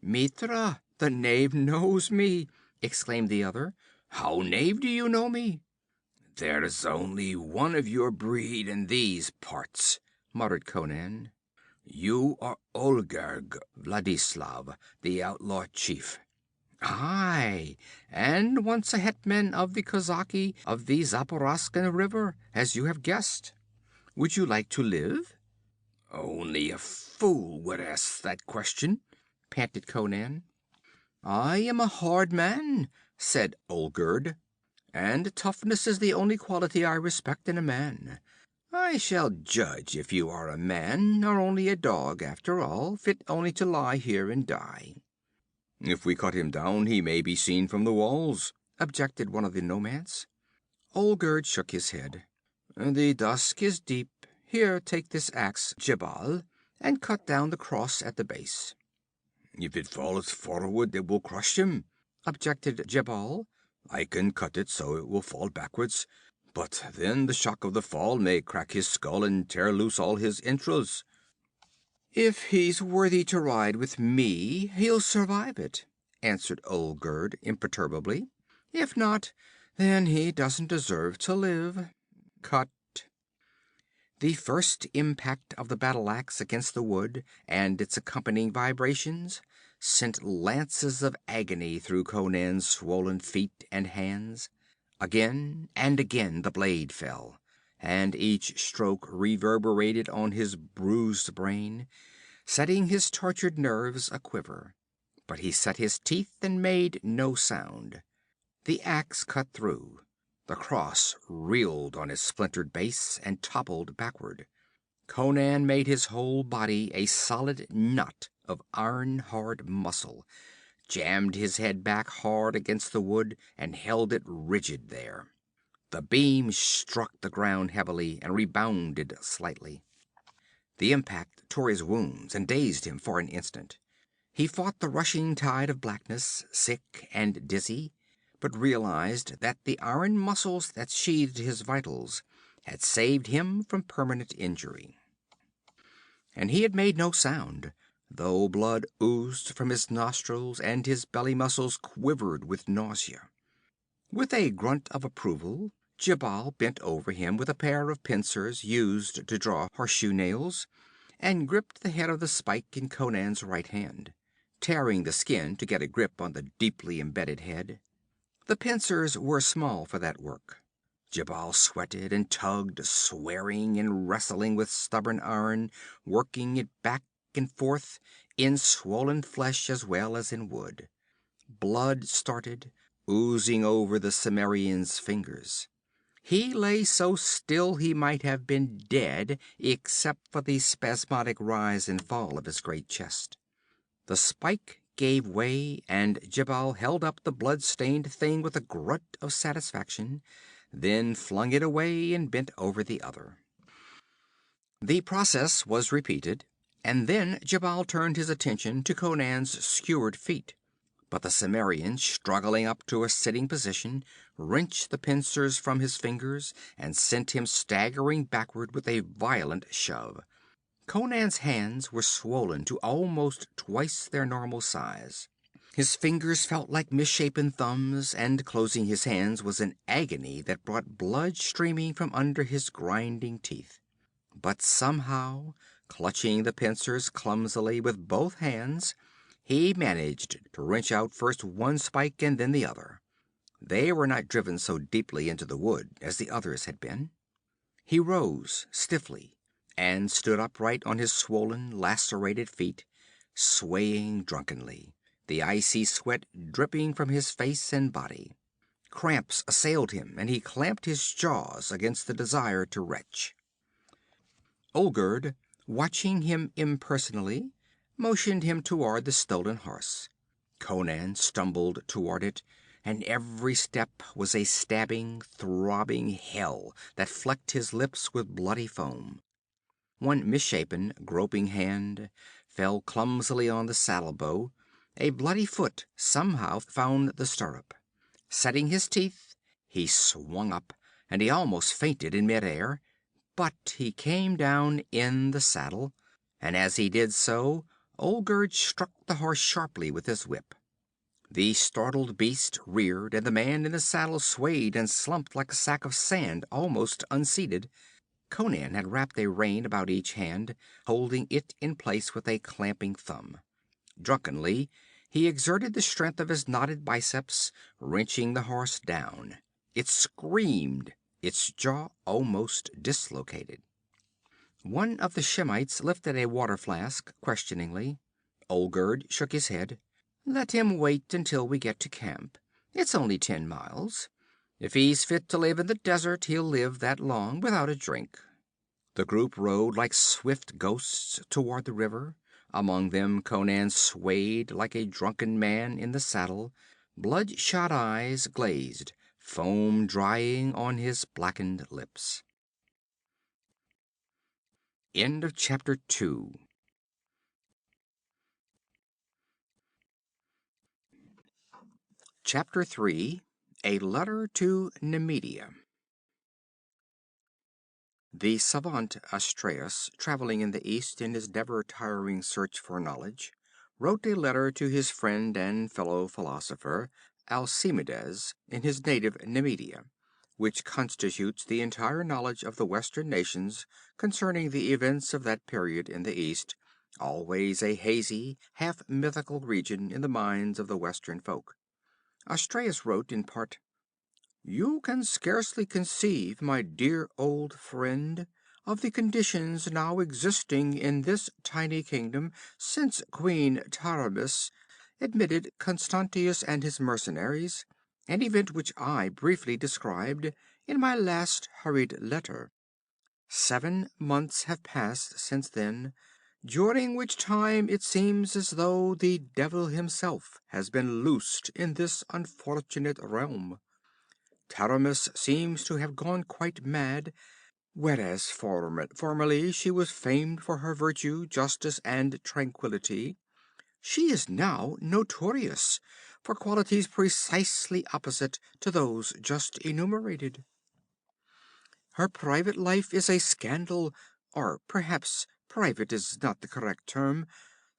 Mithra, the knave knows me, exclaimed the other. How knave do you know me? There's only one of your breed in these parts, muttered Conan. You are Olgerg Vladislav, the outlaw chief. Aye, and once a hetman of the Kozaki of the Zaporoskan River, as you have guessed. Would you like to live? Only a fool would ask that question, panted Conan. I am a hard man, said Olgerd, and toughness is the only quality I respect in a man. I shall judge if you are a man or only a dog after all, fit only to lie here and die. If we cut him down, he may be seen from the walls, objected one of the nomads. Olgerd shook his head. The dusk is deep. Here, take this axe, Jebal, and cut down the cross at the base. If it falls forward, it will crush him, objected Jebal. I can cut it so it will fall backwards, but then the shock of the fall may crack his skull and tear loose all his entrails. If he's worthy to ride with me, he'll survive it, answered Olgerd imperturbably. If not, then he doesn't deserve to live. Cut. The first impact of the battle axe against the wood and its accompanying vibrations sent lances of agony through Conan's swollen feet and hands. Again and again the blade fell, and each stroke reverberated on his bruised brain, setting his tortured nerves aquiver. But he set his teeth and made no sound. The axe cut through. The cross reeled on its splintered base and toppled backward. Conan made his whole body a solid knot of iron-hard muscle, jammed his head back hard against the wood, and held it rigid there. The beam struck the ground heavily and rebounded slightly. The impact tore his wounds and dazed him for an instant. He fought the rushing tide of blackness, sick and dizzy, but realized that the iron muscles that sheathed his vitals had saved him from permanent injury. And he had made no sound, though blood oozed from his nostrils and his belly muscles quivered with nausea. With a grunt of approval, Jabal bent over him with a pair of pincers used to draw horseshoe nails, and gripped the head of the spike in Conan's right hand, tearing the skin to get a grip on the deeply embedded head. The pincers were small for that work. Jabal sweated and tugged, swearing and wrestling with stubborn iron, working it back and forth, in swollen flesh as well as in wood. Blood started, oozing over the Cimmerian's fingers. He lay so still he might have been dead, except for the spasmodic rise and fall of his great chest. The spike gave way, and Jabal held up the blood-stained thing with a grunt of satisfaction, then flung it away and bent over the other. The process was repeated, and then Jabal turned his attention to Conan's skewered feet. But the Cimmerian, struggling up to a sitting position, wrenched the pincers from his fingers and sent him staggering backward with a violent shove. Conan's hands were swollen to almost twice their normal size. His fingers felt like misshapen thumbs, and closing his hands was an agony that brought blood streaming from under his grinding teeth. But somehow, clutching the pincers clumsily with both hands, he managed to wrench out first one spike and then the other. They were not driven so deeply into the wood as the others had been. He rose stiffly and stood upright on his swollen, lacerated feet, swaying drunkenly, the icy sweat dripping from his face and body. Cramps assailed him, and he clamped his jaws against the desire to retch. Olgerd, watching him impersonally, motioned him toward the stolen horse. Conan stumbled toward it, and every step was a stabbing, throbbing hell that flecked his lips with bloody foam. One misshapen, groping hand fell clumsily on the saddlebow. A bloody foot somehow found the stirrup. Setting his teeth, he swung up, and he almost fainted in midair, but he came down in the saddle, and as he did so, Olgerd struck the horse sharply with his whip. The startled beast reared, and the man in the saddle swayed and slumped like a sack of sand almost unseated. Conan had wrapped a rein about each hand, holding it in place with a clamping thumb. Drunkenly, he exerted the strength of his knotted biceps, wrenching the horse down. It screamed, its jaw almost dislocated. One of the Shemites lifted a water flask questioningly. Olgerd shook his head. "Let him wait until we get to camp. It's only 10 miles. If he's fit to live in the desert, he'll live that long without a drink." The group rode like swift ghosts toward the river. Among them Conan swayed like a drunken man in the saddle, bloodshot eyes glazed, foam drying on his blackened lips. End of chapter 2. Chapter 3. A Letter to Nemedia. The savant Astræus, traveling in the East in his never-tiring search for knowledge, wrote a letter to his friend and fellow philosopher Alcimedes in his native Nemedia, which constitutes the entire knowledge of the Western nations concerning the events of that period in the East, always a hazy, half-mythical region in the minds of the Western folk. Astræus wrote in part: "You can scarcely conceive, my dear old friend, of the conditions now existing in this tiny kingdom since Queen Taramis admitted Constantius and his mercenaries, an event which I briefly described in my last hurried letter. 7 months have passed since then, during which time it seems as though the devil himself has been loosed in this unfortunate realm. Taramis seems to have gone quite mad, whereas formerly she was famed for her virtue, justice, and tranquility. She is now notorious for qualities precisely opposite to those just enumerated. Her private life is a scandal, or perhaps private is not the correct term,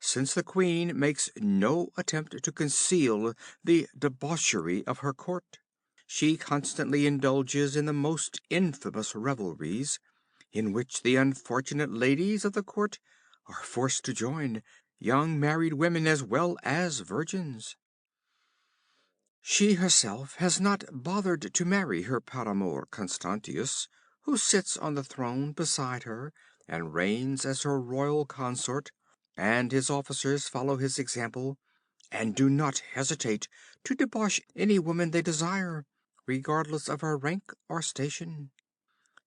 since the queen makes no attempt to conceal the debauchery of her court. She constantly indulges in the most infamous revelries, in which the unfortunate ladies of the court are forced to join, young married women as well as virgins. She herself has not bothered to marry her paramour Constantius, who sits on the throne beside her and reigns as her royal consort, and his officers follow his example and do not hesitate to debauch any woman they desire, regardless of her rank or station.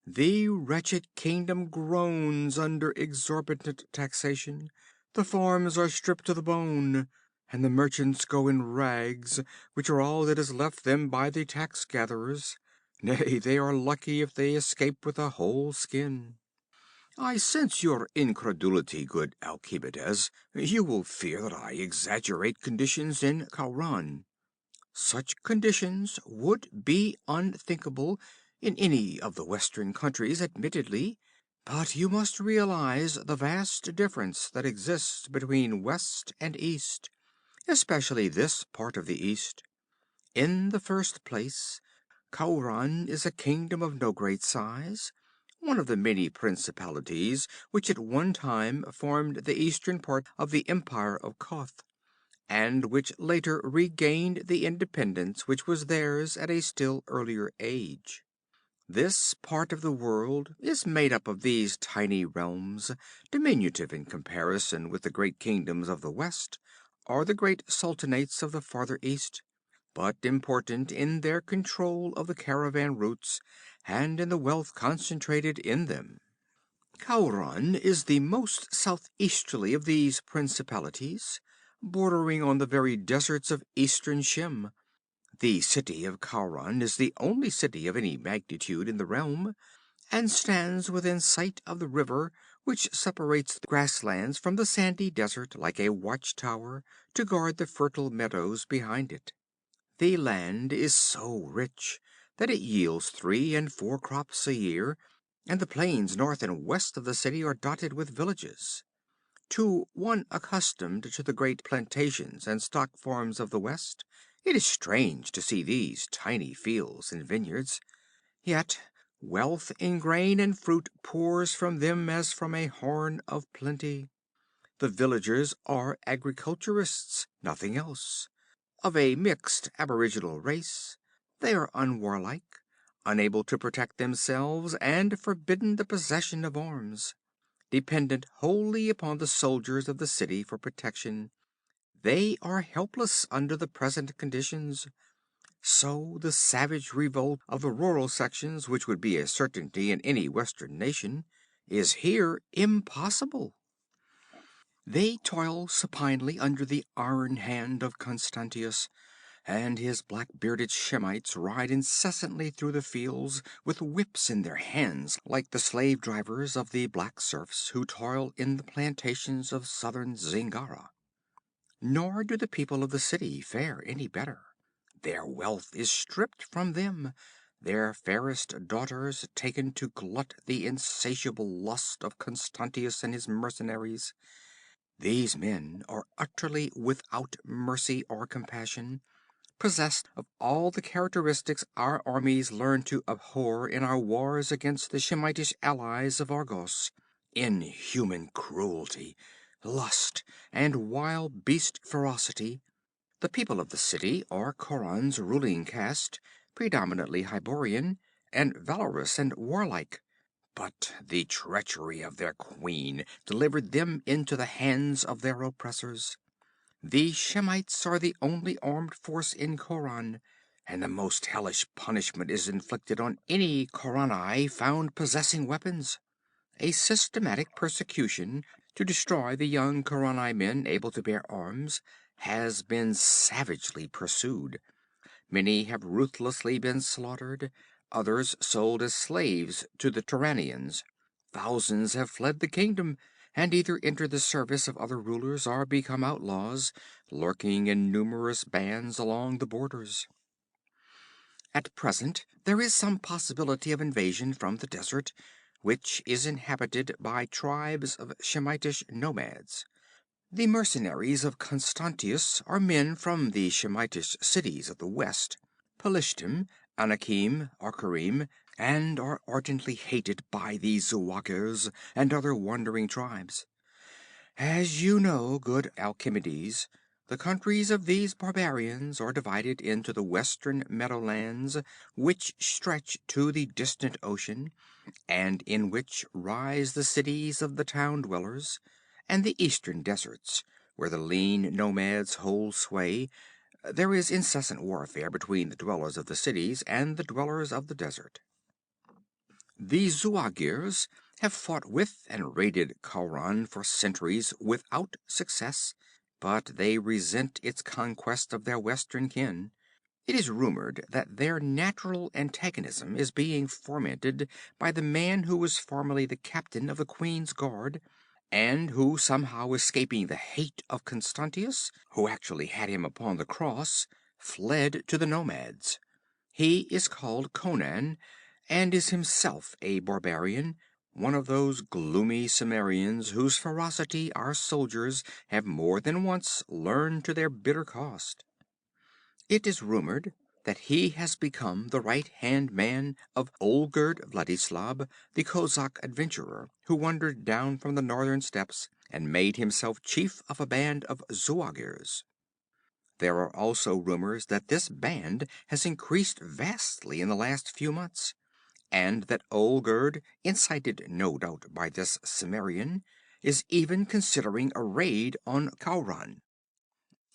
The wretched kingdom groans under exorbitant taxation, the farms are stripped to the bone, and the merchants go in rags, which are all that is left them by the tax gatherers. Nay, they are lucky if they escape with a whole skin. I sense your incredulity, good Alcibiades. You will fear that I exaggerate conditions in Khauran. Such conditions would be unthinkable in any of the Western countries, admittedly, but you must realize the vast difference that exists between West and East, especially this part of the East. In the first place, Khauran is a kingdom of no great size, one of the many principalities which at one time formed the eastern part of the Empire of Koth, and which later regained the independence which was theirs at a still earlier age. This part of the world is made up of these tiny realms, diminutive in comparison with the great kingdoms of the West, or the great sultanates of the farther East, but important in their control of the caravan routes and in the wealth concentrated in them. Khauran is the most southeasterly of these principalities, bordering on the very deserts of eastern Shem. The city of Khauran is the only city of any magnitude in the realm, and stands within sight of the river which separates the grasslands from the sandy desert like a watchtower to guard the fertile meadows behind it. The land is so rich that it yields 3 and 4 crops a year, and the plains north and west of the city are dotted with villages. To one accustomed to the great plantations and stock farms of the West, it is strange to see these tiny fields and vineyards, yet wealth in grain and fruit pours from them as from a horn of plenty. The villagers are agriculturists, nothing else. Of a mixed aboriginal race, they are unwarlike, unable to protect themselves, and forbidden the possession of arms. Dependent wholly upon the soldiers of the city for protection, they are helpless under the present conditions. So the savage revolt of the rural sections, which would be a certainty in any Western nation, is here impossible. They toil supinely under the iron hand of Constantius, and his black-bearded Shemites ride incessantly through the fields with whips in their hands like the slave drivers of the black serfs who toil in the plantations of southern Zingara. Nor do the people of the city fare any better. Their wealth is stripped from them, their fairest daughters taken to glut the insatiable lust of Constantius and his mercenaries. These men are utterly without mercy or compassion, possessed of all the characteristics our armies learned to abhor in our wars against the Shemitish allies of Argos: inhuman cruelty, lust, and wild beast ferocity. The people of the city are Khauran's ruling caste, predominantly Hyborian, and valorous and warlike. But the treachery of their queen delivered them into the hands of their oppressors. The Shemites are the only armed force in Khauran, and the most hellish punishment is inflicted on any Khauranite found possessing weapons. A systematic persecution to destroy the young Khauranite men able to bear arms has been savagely pursued. Many have ruthlessly been slaughtered, others sold as slaves to the Turanians. Thousands have fled the kingdom, and either entered the service of other rulers or become outlaws, lurking in numerous bands along the borders. At present there is some possibility of invasion from the desert, which is inhabited by tribes of Shemitish nomads. The mercenaries of Constantius are men from the Shemitish cities of the west, Pelishtim, Anakim, Arkarim, and are ardently hated by the Zuagirs and other wandering tribes. As you know, good Alcimides, the countries of these barbarians are divided into the western meadowlands, which stretch to the distant ocean, and in which rise the cities of the town dwellers, and the eastern deserts, where the lean nomads hold sway. There is incessant warfare between the dwellers of the cities and the dwellers of the desert. The Zuagirs have fought with and raided Khauran for centuries without success, but they resent its conquest of their western kin. It is rumored that their natural antagonism is being fomented by the man who was formerly the captain of the Queen's Guard, and who, somehow escaping the hate of Constantius, who actually had him upon the cross, fled to the nomads. He is called Conan, and is himself a barbarian, one of those gloomy Cimmerians whose ferocity our soldiers have more than once learned to their bitter cost. It is rumored that he has become the right-hand man of Olgerd Vladislav, the Kozak adventurer, who wandered down from the northern steppes and made himself chief of a band of Zuagirs. There are also rumors that this band has increased vastly in the last few months, and that Olgerd, incited no doubt by this Cimmerian, is even considering a raid on Khauran.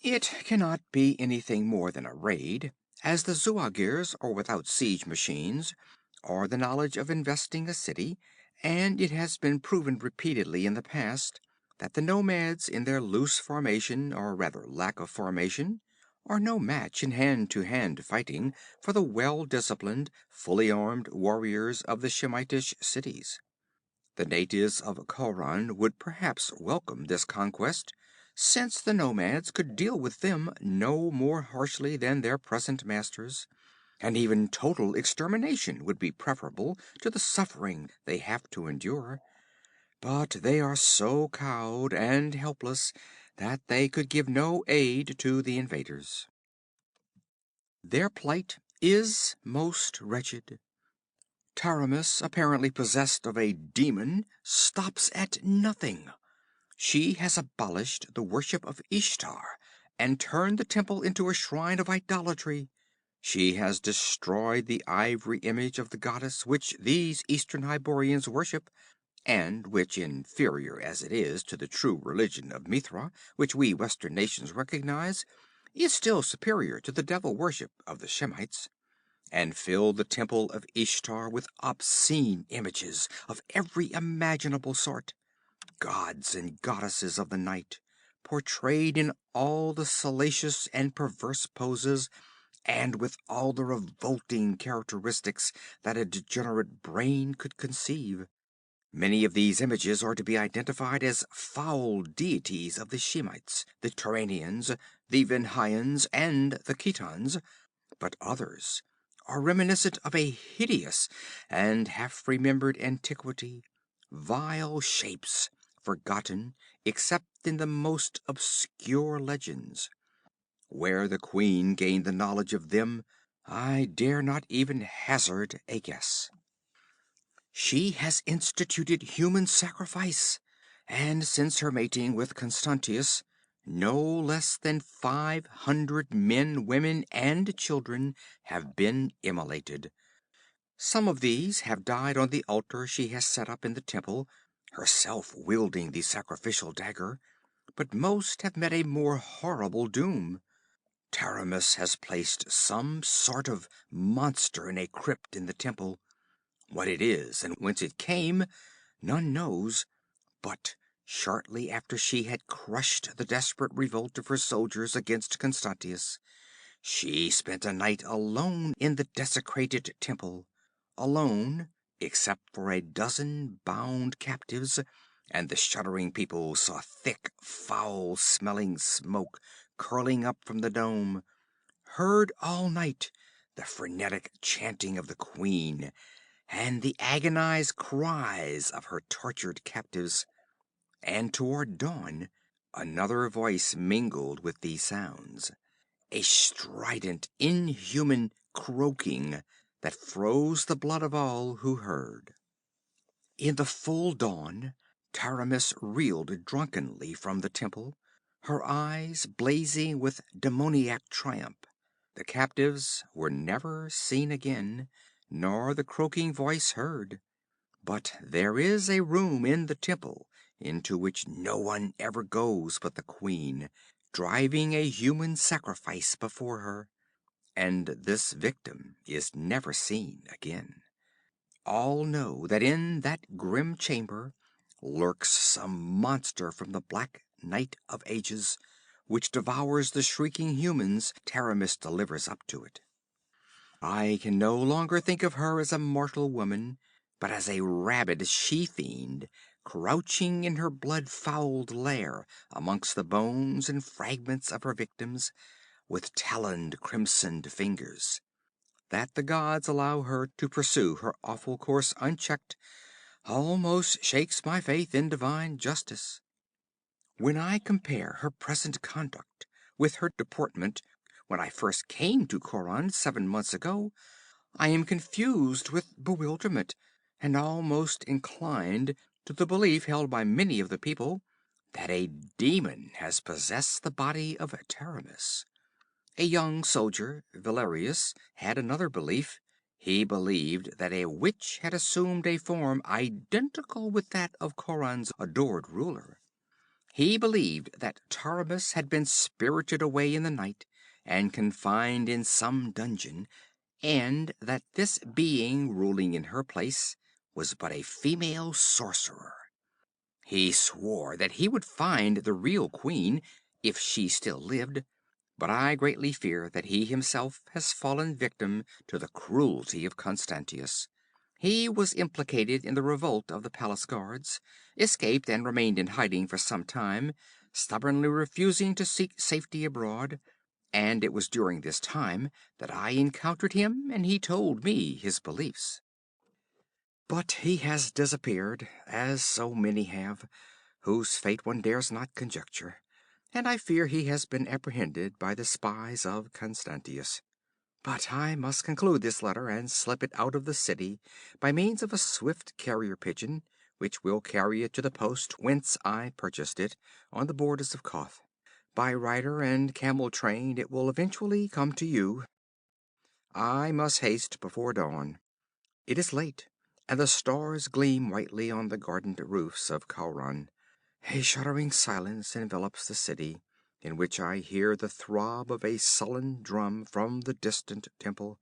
It cannot be anything more than a raid, as the Zuagirs are without siege machines or the knowledge of investing a city, and it has been proven repeatedly in the past that the nomads in their loose formation, or rather lack of formation, are no match in hand-to-hand fighting for the well-disciplined, fully armed warriors of the Shemitish cities. The natives of Khauran would perhaps welcome this conquest, since the nomads could deal with them no more harshly than their present masters, and even total extermination would be preferable to the suffering they have to endure. But they are so cowed and helpless that they could give no aid to the invaders. Their plight is most wretched. Taramis, apparently possessed of a demon, stops at nothing. She has abolished the worship of Ishtar and turned the temple into a shrine of idolatry. She has destroyed the ivory image of the goddess which these Eastern Hyborians worship, and which, inferior as it is to the true religion of Mithra, which we Western nations recognize, is still superior to the devil worship of the Shemites, and filled the temple of Ishtar with obscene images of every imaginable sort, gods and goddesses of the night, portrayed in all the salacious and perverse poses, and with all the revolting characteristics that a degenerate brain could conceive. Many of these images are to be identified as foul deities of the Shemites, the Turanians, the Venhaians, and the Khitans, but others are reminiscent of a hideous and half-remembered antiquity, vile shapes, forgotten except in the most obscure legends. Where the queen gained the knowledge of them, I dare not even hazard a guess. She has instituted human sacrifice, and since her mating with Constantius, no less than 500 men, women, and children have been immolated. Some of these have died on the altar she has set up in the temple, herself wielding the sacrificial dagger, but most have met a more horrible doom. Taramis has placed some sort of monster in a crypt in the temple. What it is and whence it came, none knows, but shortly after she had crushed the desperate revolt of her soldiers against Constantius, she spent a night alone in the desecrated temple, alone except for a dozen bound captives, and the shuddering people saw thick, foul-smelling smoke curling up from the dome, heard all night the frenetic chanting of the queen and the agonized cries of her tortured captives, and toward dawn Another voice mingled with these sounds, a strident, inhuman croaking that froze the blood of all who heard. In the full dawn, Taramis reeled drunkenly from the temple, her eyes blazing with demoniac triumph. The captives were never seen again, nor the croaking voice heard. But there is a room in the temple into which no one ever goes but the queen, driving a human sacrifice before her, and this victim is never seen again. All know that in that grim chamber lurks some monster from the black night of ages, which devours the shrieking humans Taramis delivers up to it. I can no longer think of her as a mortal woman, but as a rabid she-fiend, crouching in her blood-fouled lair amongst the bones and fragments of her victims, with taloned crimsoned fingers. That the gods allow her to pursue her awful course unchecked almost shakes my faith in divine justice. When I compare her present conduct with her deportment when I first came to Khauran 7 months ago, I am confused with bewilderment, and almost inclined to the belief held by many of the people that a demon has possessed the body of Taramis. A young soldier, Valerius, had another belief. He believed that a witch had assumed a form identical with that of Khauran's adored ruler. He believed that Taramis had been spirited away in the night and confined in some dungeon, and that this being ruling in her place was but a female sorcerer. He swore that he would find the real queen if she still lived, but I greatly fear that he himself has fallen victim to the cruelty of Constantius. He was implicated in the revolt of the palace guards, escaped and remained in hiding for some time, stubbornly refusing to seek safety abroad, and it was during this time that I encountered him and he told me his beliefs. But he has disappeared, as so many have, whose fate one dares not conjecture, and I fear he has been apprehended by the spies of Constantius. But I must conclude this letter and slip it out of the city by means of a swift carrier pigeon, which will carry it to the post whence I purchased it, on the borders of Koth. By rider and camel train it will eventually come to you. I must haste before dawn. It is late, and the stars gleam whitely on the gardened roofs of Khauran. A shuddering silence envelops the city, in which I hear the throb of a sullen drum from the distant temple.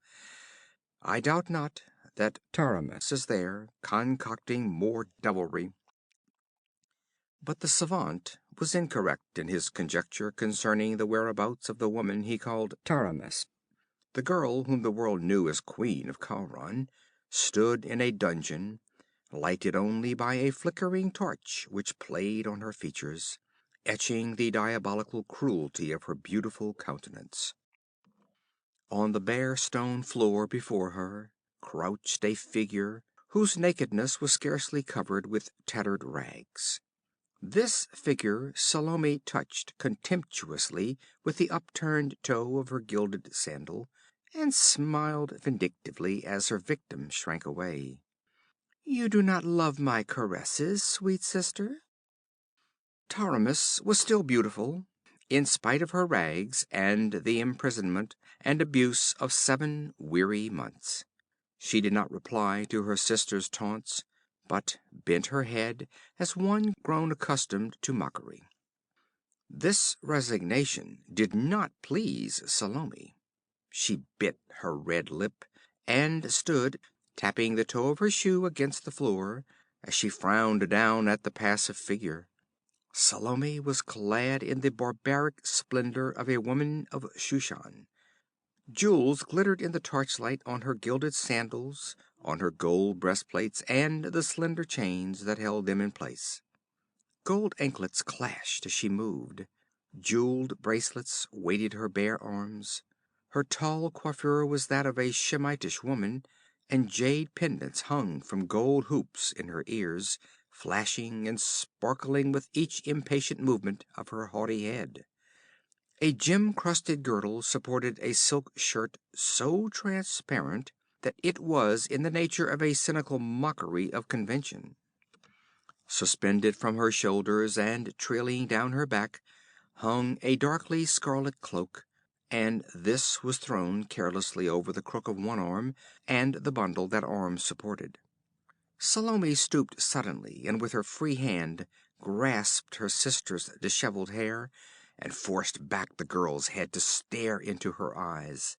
I doubt not that Taramis is there, concocting more devilry. But the savant was incorrect in his conjecture concerning the whereabouts of the woman he called Taramis. The girl whom the world knew as Queen of Khauran stood in a dungeon, lighted only by a flickering torch which played on her features, etching the diabolical cruelty of her beautiful countenance. On the bare stone floor before her crouched a figure whose nakedness was scarcely covered with tattered rags. This figure Salome touched contemptuously with the upturned toe of her gilded sandal, and smiled vindictively as her victim shrank away. "You do not love my caresses, sweet sister?" Taramis was still beautiful, in spite of her rags and the imprisonment and abuse of 7 weary months. She did not reply to her sister's taunts, but bent her head as one grown accustomed to mockery. This resignation did not please Salome. She bit her red lip and stood, tapping the toe of her shoe against the floor, as she frowned down at the passive figure. Salome was clad in the barbaric splendor of a woman of Shushan. Jewels glittered in the torchlight on her gilded sandals, on her gold breastplates, and the slender chains that held them in place. Gold anklets clashed as she moved. Jeweled bracelets weighted her bare arms. Her tall coiffure was that of a Shemitish woman, and jade pendants hung from gold hoops in her ears, flashing and sparkling with each impatient movement of her haughty head. A gem-crusted girdle supported a silk shirt so transparent that it was in the nature of a cynical mockery of convention. Suspended from her shoulders and trailing down her back hung a darkly scarlet cloak, and this was thrown carelessly over the crook of one arm and the bundle that arm supported. Salome stooped suddenly, and with her free hand grasped her sister's disheveled hair and forced back the girl's head to stare into her eyes.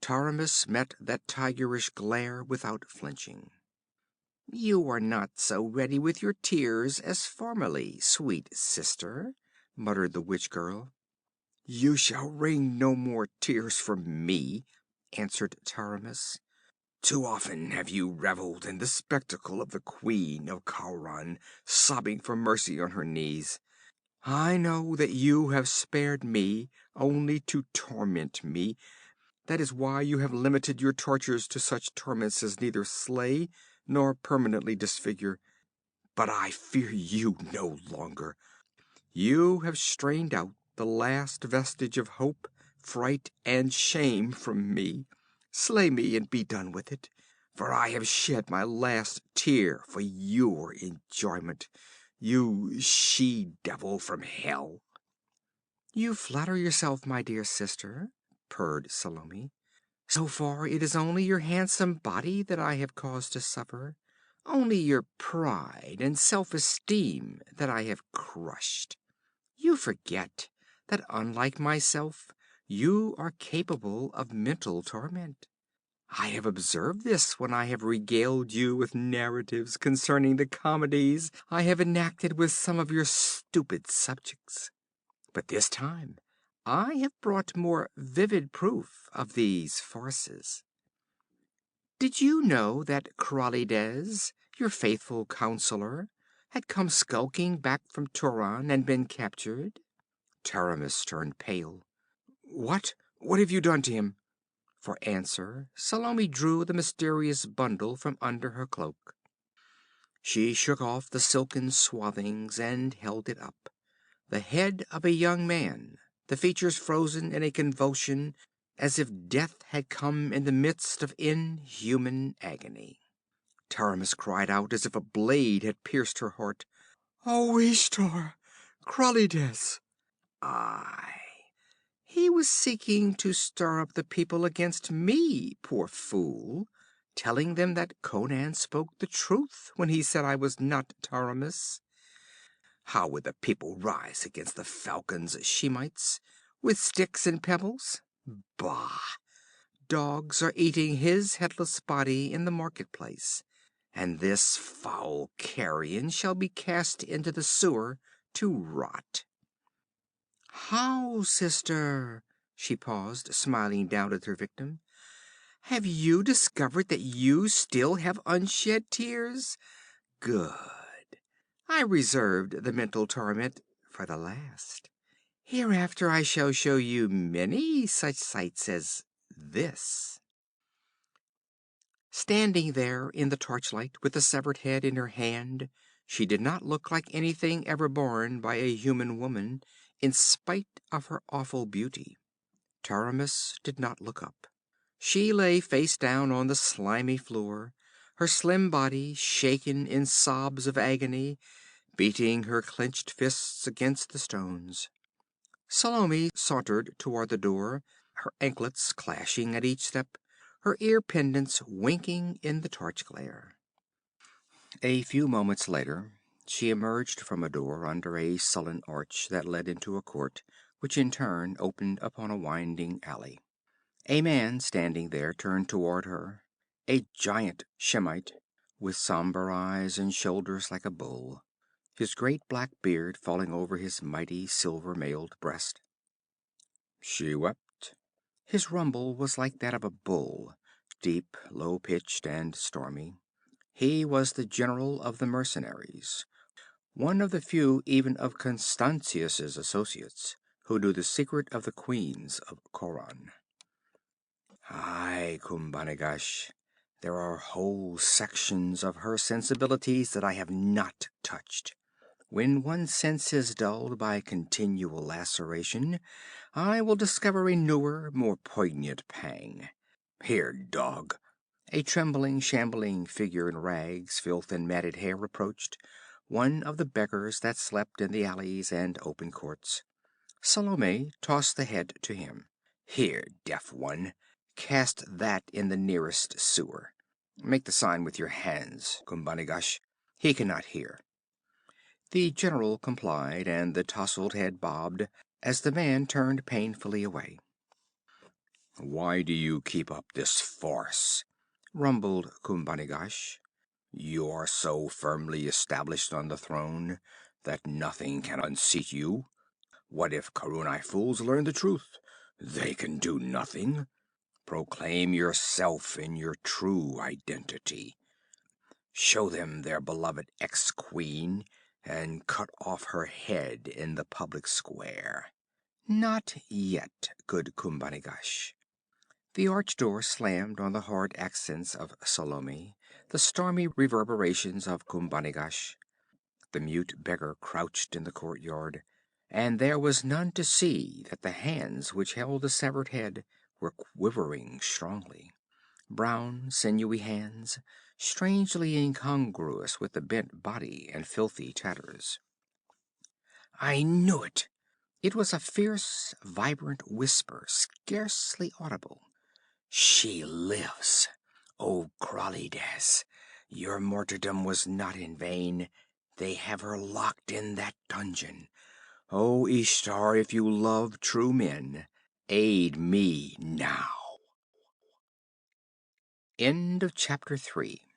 Taramis met that tigerish glare without flinching. "You are not so ready with your tears as formerly, sweet sister," muttered the witch girl. "You shall wring no more tears from me," answered Taramis. "Too often have you reveled in the spectacle of the Queen of Khauran sobbing for mercy on her knees. I know that you have spared me only to torment me. That is why you have limited your tortures to such torments as neither slay nor permanently disfigure. But I fear you no longer. You have strained out the last vestige of hope, fright, and shame from me. Slay me and be done with it, for I have shed my last tear for your enjoyment, you she-devil from hell." "You flatter yourself, my dear sister," purred Salome. "So far it is only your handsome body that I have caused to suffer, only your pride and self-esteem that I have crushed. You forget that, unlike myself, you are capable of mental torment. I have observed this when I have regaled you with narratives concerning the comedies I have enacted with some of your stupid subjects. But this time I have brought more vivid proof of these farces. Did you know that Krallides, your faithful counselor, had come skulking back from Turan and been captured?" Taramis turned pale. "What? What have you done to him?" For answer, Salome drew the mysterious bundle from under her cloak. She shook off the silken swathings and held it up. The head of a young man, the features frozen in a convulsion as if death had come in the midst of inhuman agony. Taramis cried out as if a blade had pierced her heart. "Oh, Ishtar! Krallides!" "Aye. He was seeking to stir up the people against me, poor fool, telling them that Conan spoke the truth when he said I was not Taramis. How would the people rise against the falcon's Shemites? With sticks and pebbles? Bah! Dogs are eating his headless body in the marketplace, and this foul carrion shall be cast into the sewer to rot." "How, sister?" She paused, smiling down at her victim. "Have you discovered that you still have unshed tears? Good. I reserved the mental torment for the last. Hereafter I shall show you many such sights as this." Standing there in the torchlight with the severed head in her hand, she did not look like anything ever borne by a human woman, in spite of her awful beauty. Taramis did not look up. She lay face down on the slimy floor, her slim body shaken in sobs of agony, beating her clenched fists against the stones. Salome sauntered toward the door, her anklets clashing at each step, her ear pendants winking in the torch glare. A few moments later, she emerged from a door under a sullen arch that led into a court, which in turn opened upon a winding alley. A man standing there turned toward her, a giant Shemite, with somber eyes and shoulders like a bull, his great black beard falling over his mighty silver-mailed breast. "She wept." His rumble was like that of a bull, deep, low-pitched, and stormy. He was the general of the mercenaries, one of the few even of Constantius's associates who knew the secret of the queens of Khauran. "Aye, Khumbanigash, There are whole sections of her sensibilities that I have not touched. When one sense is dulled by continual laceration, I will discover a newer, more poignant pang. Here, dog!" A trembling, shambling figure in rags, filth, and matted hair approached, one of the beggars that slept in the alleys and open courts. Salome tossed the head to him. "Here, deaf one, cast that in the nearest sewer. Make the sign with your hands, Kumbanigash. He cannot hear." The general complied, and the tousled head bobbed as the man turned painfully away. "Why do you keep up this farce?" rumbled Kumbanigash. "You are so firmly established on the throne that nothing can unseat you. What if Khaurani fools learn the truth? They can do nothing. Proclaim yourself in your true identity. Show them their beloved ex-queen and cut off her head in the public square." "Not yet, good Kumbanigash." The arch door slammed on the hard accents of Salome, the stormy reverberations of Kumbanigash. The mute beggar crouched in the courtyard, and there was none to see that the hands which held the severed head were quivering strongly. Brown, sinewy hands, strangely incongruous with the bent body and filthy tatters. "I knew it!" It was a fierce, vibrant whisper, scarcely audible. "She lives! O Krallides, your martyrdom was not in vain. They have her locked in that dungeon. O Ishtar, if you love true men, aid me now." End of chapter 3.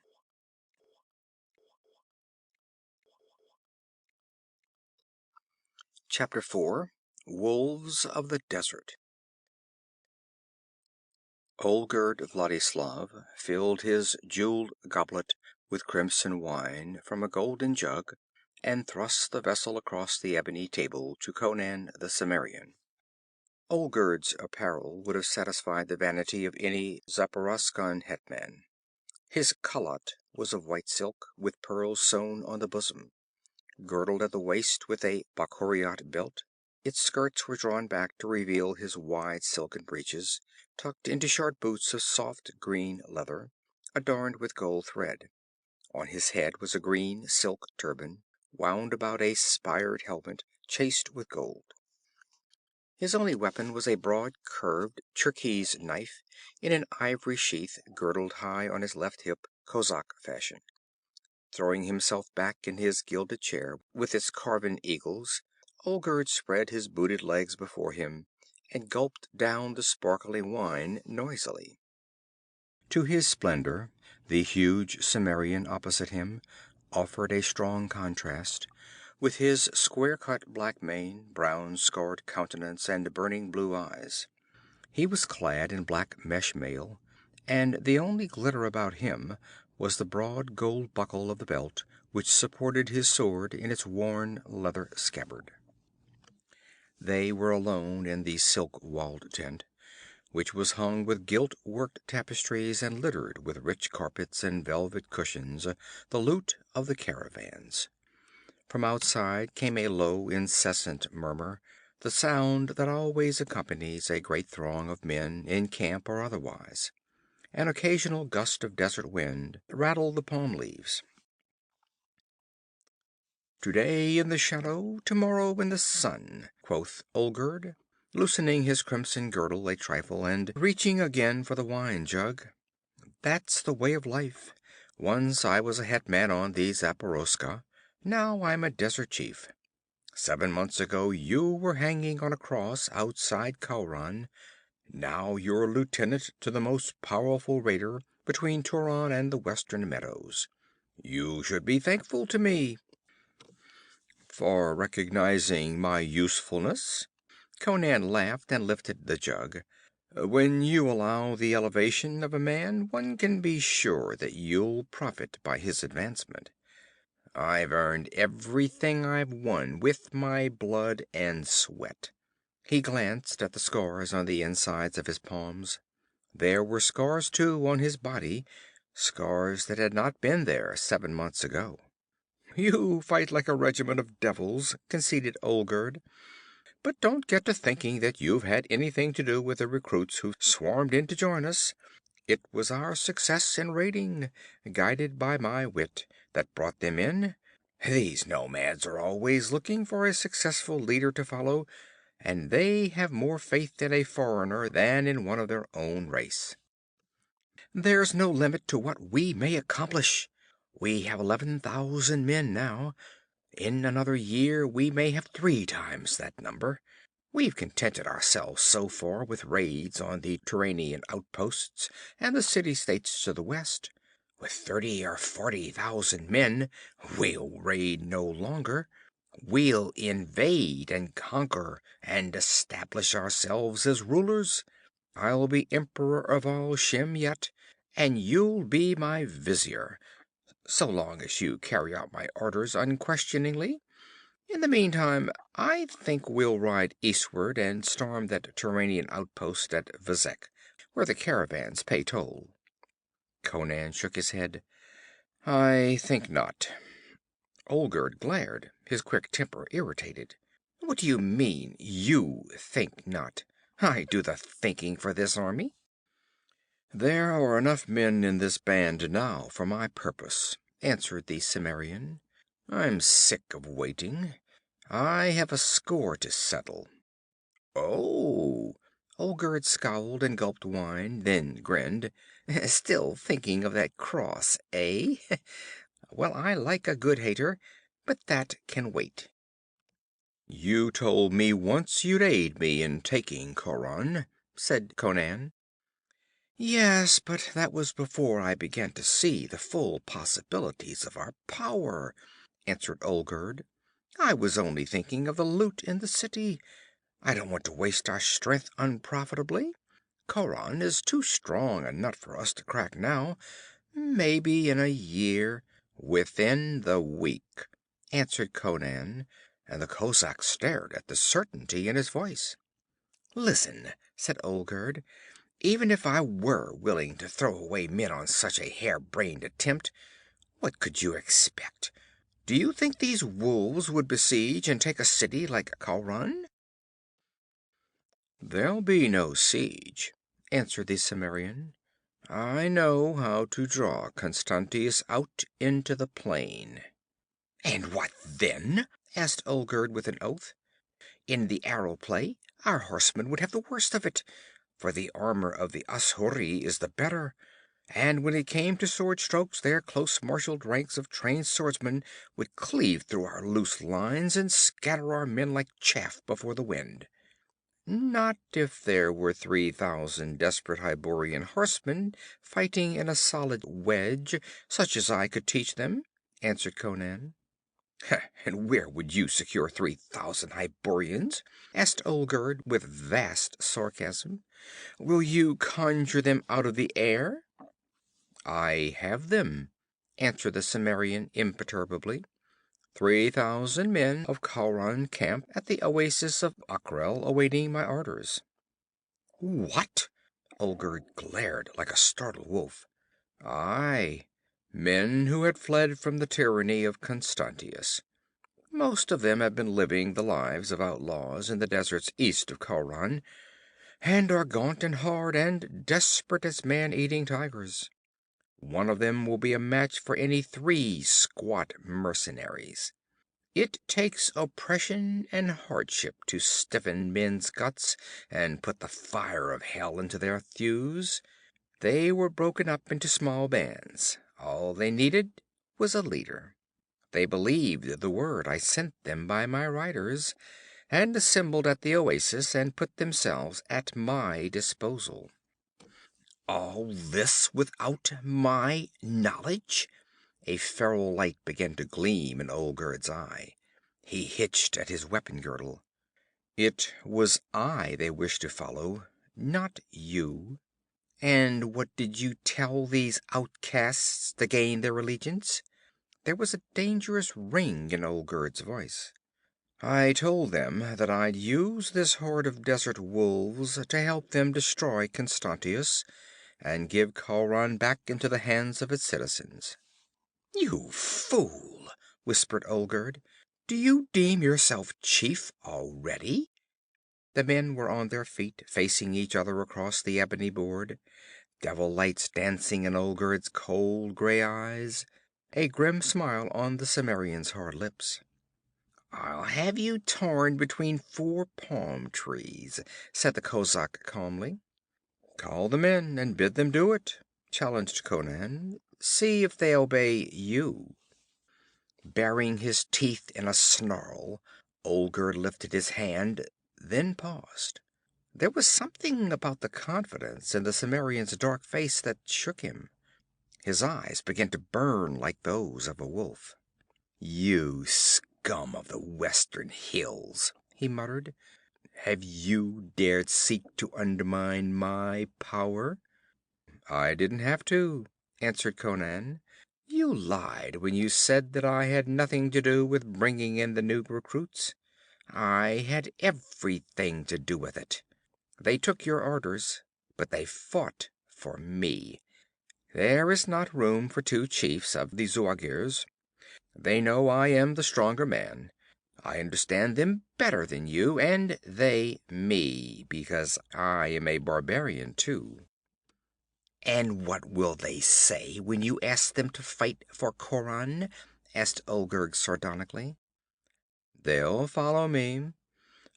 Chapter 4. Wolves of the Desert. Olgerd Vladislav filled his jeweled goblet with crimson wine from a golden jug, and thrust the vessel across the ebony table to Conan the Cimmerian. Olgerd's apparel would have satisfied the vanity of any Zaporoskan hetman. His khalat was of white silk, with pearls sewn on the bosom. Girdled at the waist with a Bakhuriot belt, its skirts were drawn back to reveal his wide silken breeches, tucked into short boots of soft green leather, adorned with gold thread. On his head was a green silk turban, wound about a spired helmet chased with gold. His only weapon was a broad curved Cherkese knife in an ivory sheath girdled high on his left hip, Kozak fashion. Throwing himself back in his gilded chair with its carven eagles, Olgerd spread his booted legs before him and gulped down the sparkling wine noisily. To his splendor, the huge Cimmerian opposite him offered a strong contrast, with his square-cut black mane, brown scarred countenance, and burning blue eyes. He was clad in black mesh mail, and the only glitter about him was the broad gold buckle of the belt which supported his sword in its worn leather scabbard. They were alone in the silk-walled tent, which was hung with gilt-worked tapestries and littered with rich carpets and velvet cushions, the loot of the caravans. From outside came a low, incessant murmur, the sound that always accompanies a great throng of men, in camp or otherwise. An occasional gust of desert wind rattled the palm leaves. "Today in the shadow, tomorrow in the sun," quoth Olgerd, loosening his crimson girdle a trifle and reaching again for the wine jug. "That's the way of life. Once I was a hetman on the Zaporoska. Now I'm a desert chief. 7 months ago you were hanging on a cross outside Khauran. Now you're lieutenant to the most powerful raider between Turan and the western meadows. You should be thankful to me." "For recognizing my usefulness?" Conan laughed and lifted the jug. "When you allow the elevation of a man, one can be sure that you'll profit by his advancement. I've earned everything I've won with my blood and sweat." He glanced at the scars on the insides of his palms. There were scars, too, on his body, scars that had not been there 7 months ago. You fight like a regiment of devils, conceded Olgerd. But don't get to thinking that you've had anything to do with the recruits who swarmed in to join us. It was our success in raiding, guided by my wit, that brought them in. These nomads are always looking for a successful leader to follow, and they have more faith in a foreigner than in one of their own race. There's no limit to what we may accomplish. We have 11,000 men now. In another year we may have 3 times that number. We've contented ourselves so far with raids on the Turanian outposts and the city-states to the west. With 30 or 40,000 men, we'll raid no longer. We'll invade and conquer and establish ourselves as rulers. I'll be emperor of all Shem yet, and you'll be my vizier, so long as you carry out my orders unquestioningly. In the meantime, I think we'll ride eastward and storm that Turanian outpost at Vezek, where the caravans pay toll. Conan shook his head. I think not. Olgerd glared, his quick temper irritated. What do you mean, you think not? I do the thinking for this army. There are enough men in this band now for my purpose, answered the Cimmerian. I'm sick of waiting. I have a score to settle. Oh! Olgerd scowled and gulped wine, then grinned. Still thinking of that cross, eh? Well, I like a good hater, but that can wait. You told me once you'd aid me in taking Khauran, said Conan. Yes, but that was before I began to see the full possibilities of our power, answered Olgerd. I was only thinking of the loot in the city. I don't want to waste our strength unprofitably. Khauran is too strong a nut for us to crack now. Maybe in a year, within the week, answered Conan, and the Kozak stared at the certainty in his voice. Listen, said Olgerd. Even if I were willing to throw away men on such a harebrained attempt, what could you expect? Do you think these wolves would besiege and take a city like Khauran? There'll be no siege, answered the Cimmerian. I know how to draw Constantius out into the plain. And what then? Asked Olgerd with an oath. In the arrow play, our horsemen would have the worst of it, for the armor of the Ashuri is the better, and when it came to sword strokes, their close-marshaled ranks of trained swordsmen would cleave through our loose lines and scatter our men like chaff before the wind. Not if there were 3,000 desperate Hyborian horsemen fighting in a solid wedge, such as I could teach them, answered Conan. And where would you secure 3,000 Hyborians? Asked Olgerd with vast sarcasm. Will you conjure them out of the air? I have them, answered the Cimmerian imperturbably. 3,000 men of Khauran camp at the oasis of Akrel, awaiting my orders. What? Olgerd glared like a startled wolf. Aye, men who had fled from the tyranny of Constantius. Most of them have been living the lives of outlaws in the deserts east of Khauran, and are gaunt and hard and desperate as man-eating tigers. One of them will be a match for any 3 squat mercenaries. It takes oppression and hardship to stiffen men's guts and put the fire of hell into their thews. They were broken up into small bands. All they needed was a leader. They believed the word I sent them by my riders, and assembled at the oasis and put themselves at my disposal. All this without my knowledge? A feral light began to gleam in Olgerd's eye. He hitched at his weapon girdle. It was I they wished to follow, not you. And what did you tell these outcasts to gain their allegiance? There was a dangerous ring in Olgerd's voice. I told them that I'd use this horde of desert wolves to help them destroy Constantius, and give Khauran back into the hands of its citizens. "You fool!" whispered Olgerd. "Do you deem yourself chief already?" The men were on their feet, facing each other across the ebony board, devil lights dancing in Olgerd's cold gray eyes, a grim smile on the Cimmerian's hard lips. "I'll have you torn between 4 palm trees," said the kozak calmly. "Call them in and bid them do it," challenged Conan. "See if they obey you." Baring his teeth in a snarl, Olgerd lifted his hand, then paused. There was something about the confidence in the Cimmerian's dark face that shook him. His eyes began to burn like those of a wolf. "You scum of the western hills," he muttered. "Have you dared seek to undermine my power?" "I didn't have to," answered Conan. "You lied when you said that I had nothing to do with bringing in the new recruits. I had everything to do with it. They took your orders, but they fought for me. There is not room for 2 chiefs of the Zuagirs. They know I am the stronger man. I understand them better than you, and they me, because I am a barbarian too." "And what will they say when you ask them to fight for Khauran?" asked Olgerd sardonically. "They'll follow me.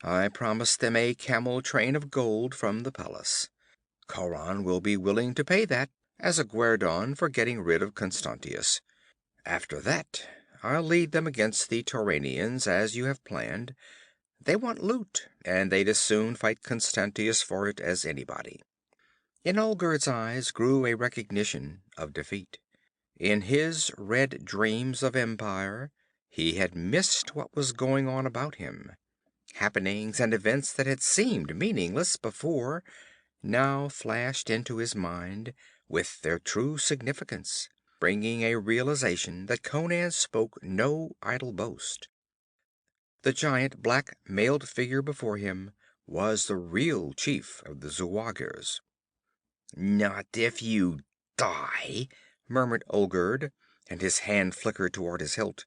I promised them a camel train of gold from the palace. Khauran will be willing to pay that as a guerdon for getting rid of Constantius. After that, I'll lead them against the Turanians as you have planned. They want loot, and they'd as soon fight Constantius for it as anybody." In Olgerd's eyes grew a recognition of defeat. In his red dreams of empire, he had missed what was going on about him. Happenings and events that had seemed meaningless before now flashed into his mind with their true significance, bringing a realization that Conan spoke no idle boast. The giant black mailed figure before him was the real chief of the Zuagirs. "Not if you die," murmured Olgerd, and his hand flickered toward his hilt.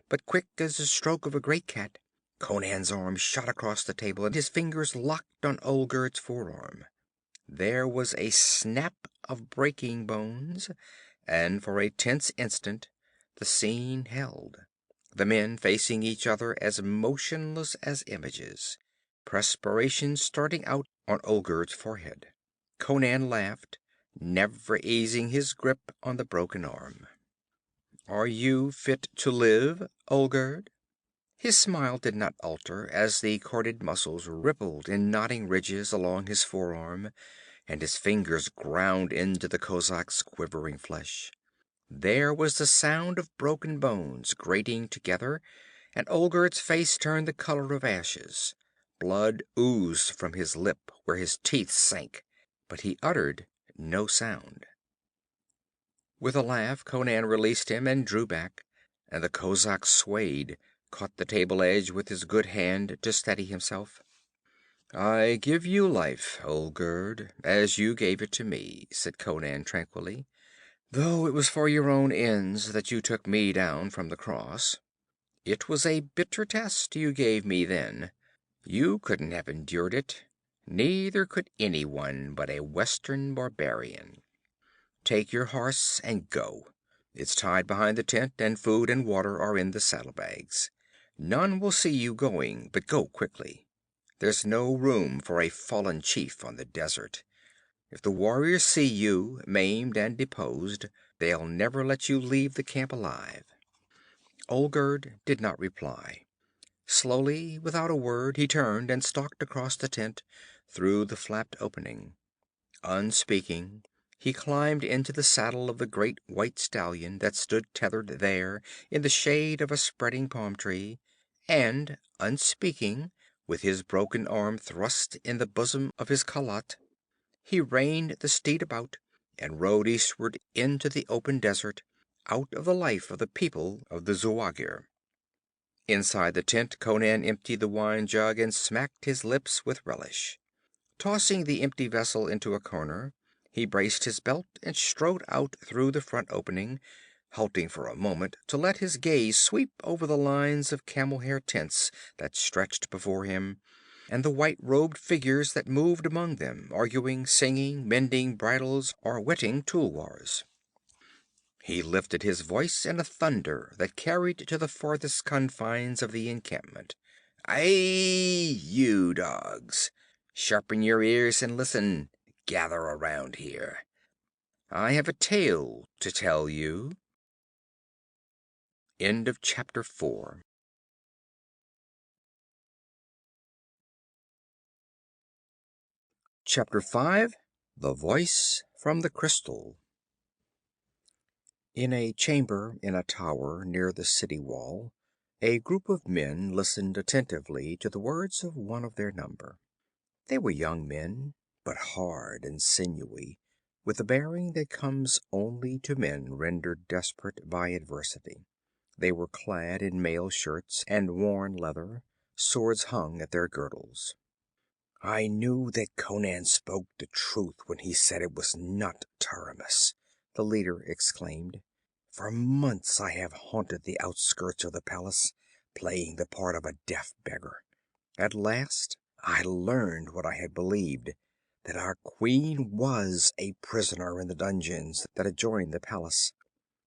But quick as the stroke of a great cat, Conan's arm shot across the table and his fingers locked on Olgerd's forearm. There was a snap of breaking bones, and for a tense instant the scene held, the men facing each other as motionless as images, perspiration starting out on Olgerd's forehead. Conan laughed, never easing his grip on the broken arm. "Are you fit to live, Olgerd?" His smile did not alter as the corded muscles rippled in knotting ridges along his forearm, and his fingers ground into the kozak's quivering flesh. There was the sound of broken bones grating together, and Olgerd's face turned the color of ashes. Blood oozed from his lip where his teeth sank, but he uttered no sound. With a laugh, Conan released him and drew back, and the kozak swayed, caught the table edge with his good hand to steady himself. "I give you life, Olgerd, as you gave it to me," said Conan tranquilly. "Though it was for your own ends that you took me down from the cross. It was a bitter test you gave me then. You couldn't have endured it. Neither could anyone but a Western barbarian. Take your horse and go. It's tied behind the tent, and food and water are in the saddlebags. None will see you going, but go quickly. There's no room for a fallen chief on the desert. If the warriors see you, maimed and deposed, they'll never let you leave the camp alive." Olgerd did not reply. Slowly, without a word, he turned and stalked across the tent, through the flapped opening. Unspeaking, he climbed into the saddle of the great white stallion that stood tethered there in the shade of a spreading palm tree, and, unspeaking, with his broken arm thrust in the bosom of his khalat, he reined the steed about and rode eastward into the open desert, out of the life of the people of the Zuagir. Inside the tent, Conan emptied the wine jug and smacked his lips with relish. Tossing the empty vessel into a corner, He braced his belt and strode out through the front opening, halting for a moment to let his gaze sweep over the lines of camel-hair tents that stretched before him, and the white-robed figures that moved among them, arguing, singing, mending bridles, or whetting tulwars. He lifted his voice in a thunder that carried to the farthest confines of the encampment. "Aye, you dogs! Sharpen your ears and listen. Gather around here. I have a tale to tell you." End of chapter 4. Chapter 5. The Voice from the Crystal. In a chamber in a tower near the city wall, a group of men listened attentively to the words of one of their number. They were young men, but hard and sinewy, with the bearing that comes only to men rendered desperate by adversity. They were clad in mail shirts and worn leather. Swords hung at their girdles. "I knew that Conan spoke the truth when he said it was not Taramis," the leader exclaimed. "For months I have haunted the outskirts of the palace, playing the part of a deaf beggar. At last I learned what I had believed, that our queen was a prisoner in the dungeons that adjoined the palace.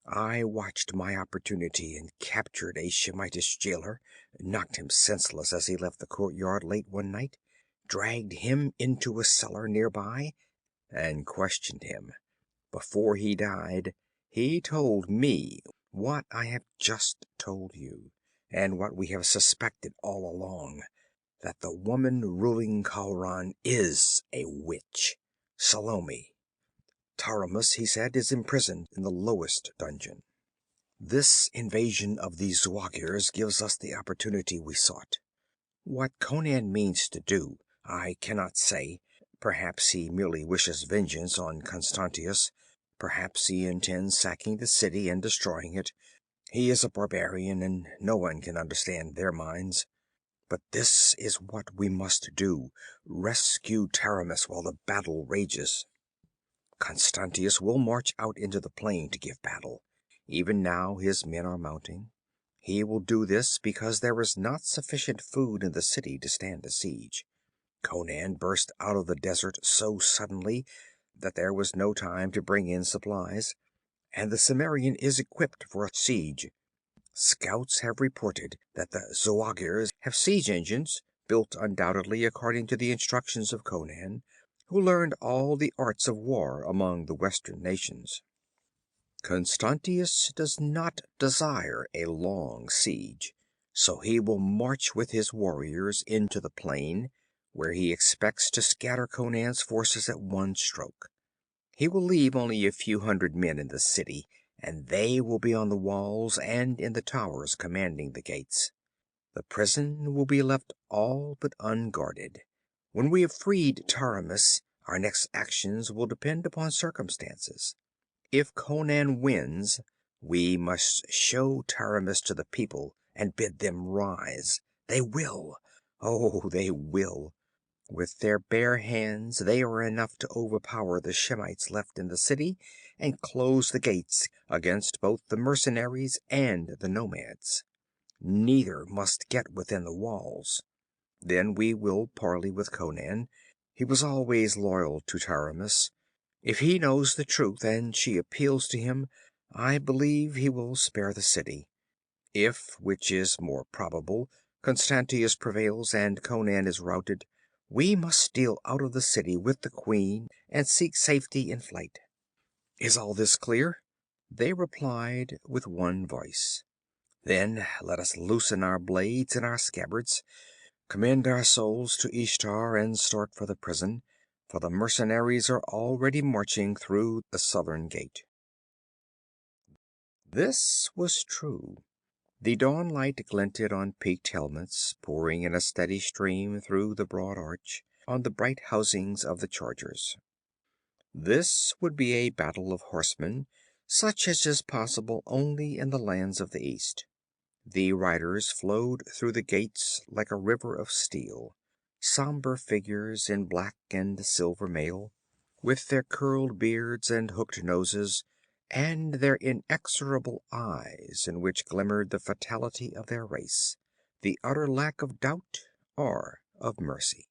I watched my opportunity and captured a Shemitish jailer, knocked him senseless as he left the courtyard late one night, dragged him into a cellar nearby, and questioned him. Before he died, he told me what I have just told you, and what we have suspected all along, that the woman ruling Khauran is a witch. Salome. Taramis, he said, is imprisoned in the lowest dungeon. This invasion of the Zuagirs gives us the opportunity we sought. What Conan means to do, I cannot say. Perhaps he merely wishes vengeance on Constantius. Perhaps he intends sacking the city and destroying it. He is a barbarian, and no one can understand their minds. But this is what we must do: rescue Taramis while the battle rages. Constantius will march out into the plain to give battle. Even now his men are mounting. He will do this because there is not sufficient food in the city to stand a siege. Conan burst out of the desert so suddenly that there was no time to bring in supplies, and the Cimmerian is equipped for a siege. Scouts have reported that the Zuagirs have siege engines, built undoubtedly according to the instructions of Conan, who learned all the arts of war among the western nations. Constantius does not desire a long siege, so he will march with his warriors into the plain, where he expects to scatter Conan's forces at one stroke. He will leave only a few hundred men in the city, and they will be on the walls and in the towers commanding the gates. The prison will be left all but unguarded. When we have freed Taramis, our next actions will depend upon circumstances. If Conan wins, we must show Taramis to the people and bid them rise. They will. Oh, they will. With their bare hands they are enough to overpower the Shemites left in the city and close the gates against both the mercenaries and the nomads. Neither must get within the walls. Then we will parley with Conan. He was always loyal to Taramis. If he knows the truth and she appeals to him, I believe he will spare the city. If, which is more probable, Constantius prevails and Conan is routed, we must steal out of the city with the queen and seek safety in flight. Is all this clear?" They replied with one voice. "Then let us loosen our blades and our scabbards, commend our souls to Ishtar, and start for the prison, for the mercenaries are already marching through the southern gate." This was true. The dawnlight glinted on peaked helmets, pouring in a steady stream through the broad arch, on the bright housings of the chargers. This would be a battle of horsemen, such as is possible only in the lands of the East. The riders flowed through the gates like a river of steel, somber figures in black and silver mail. with their curled beards and hooked noses, and their inexorable eyes in which glimmered the fatality of their race, the utter lack of doubt or of mercy.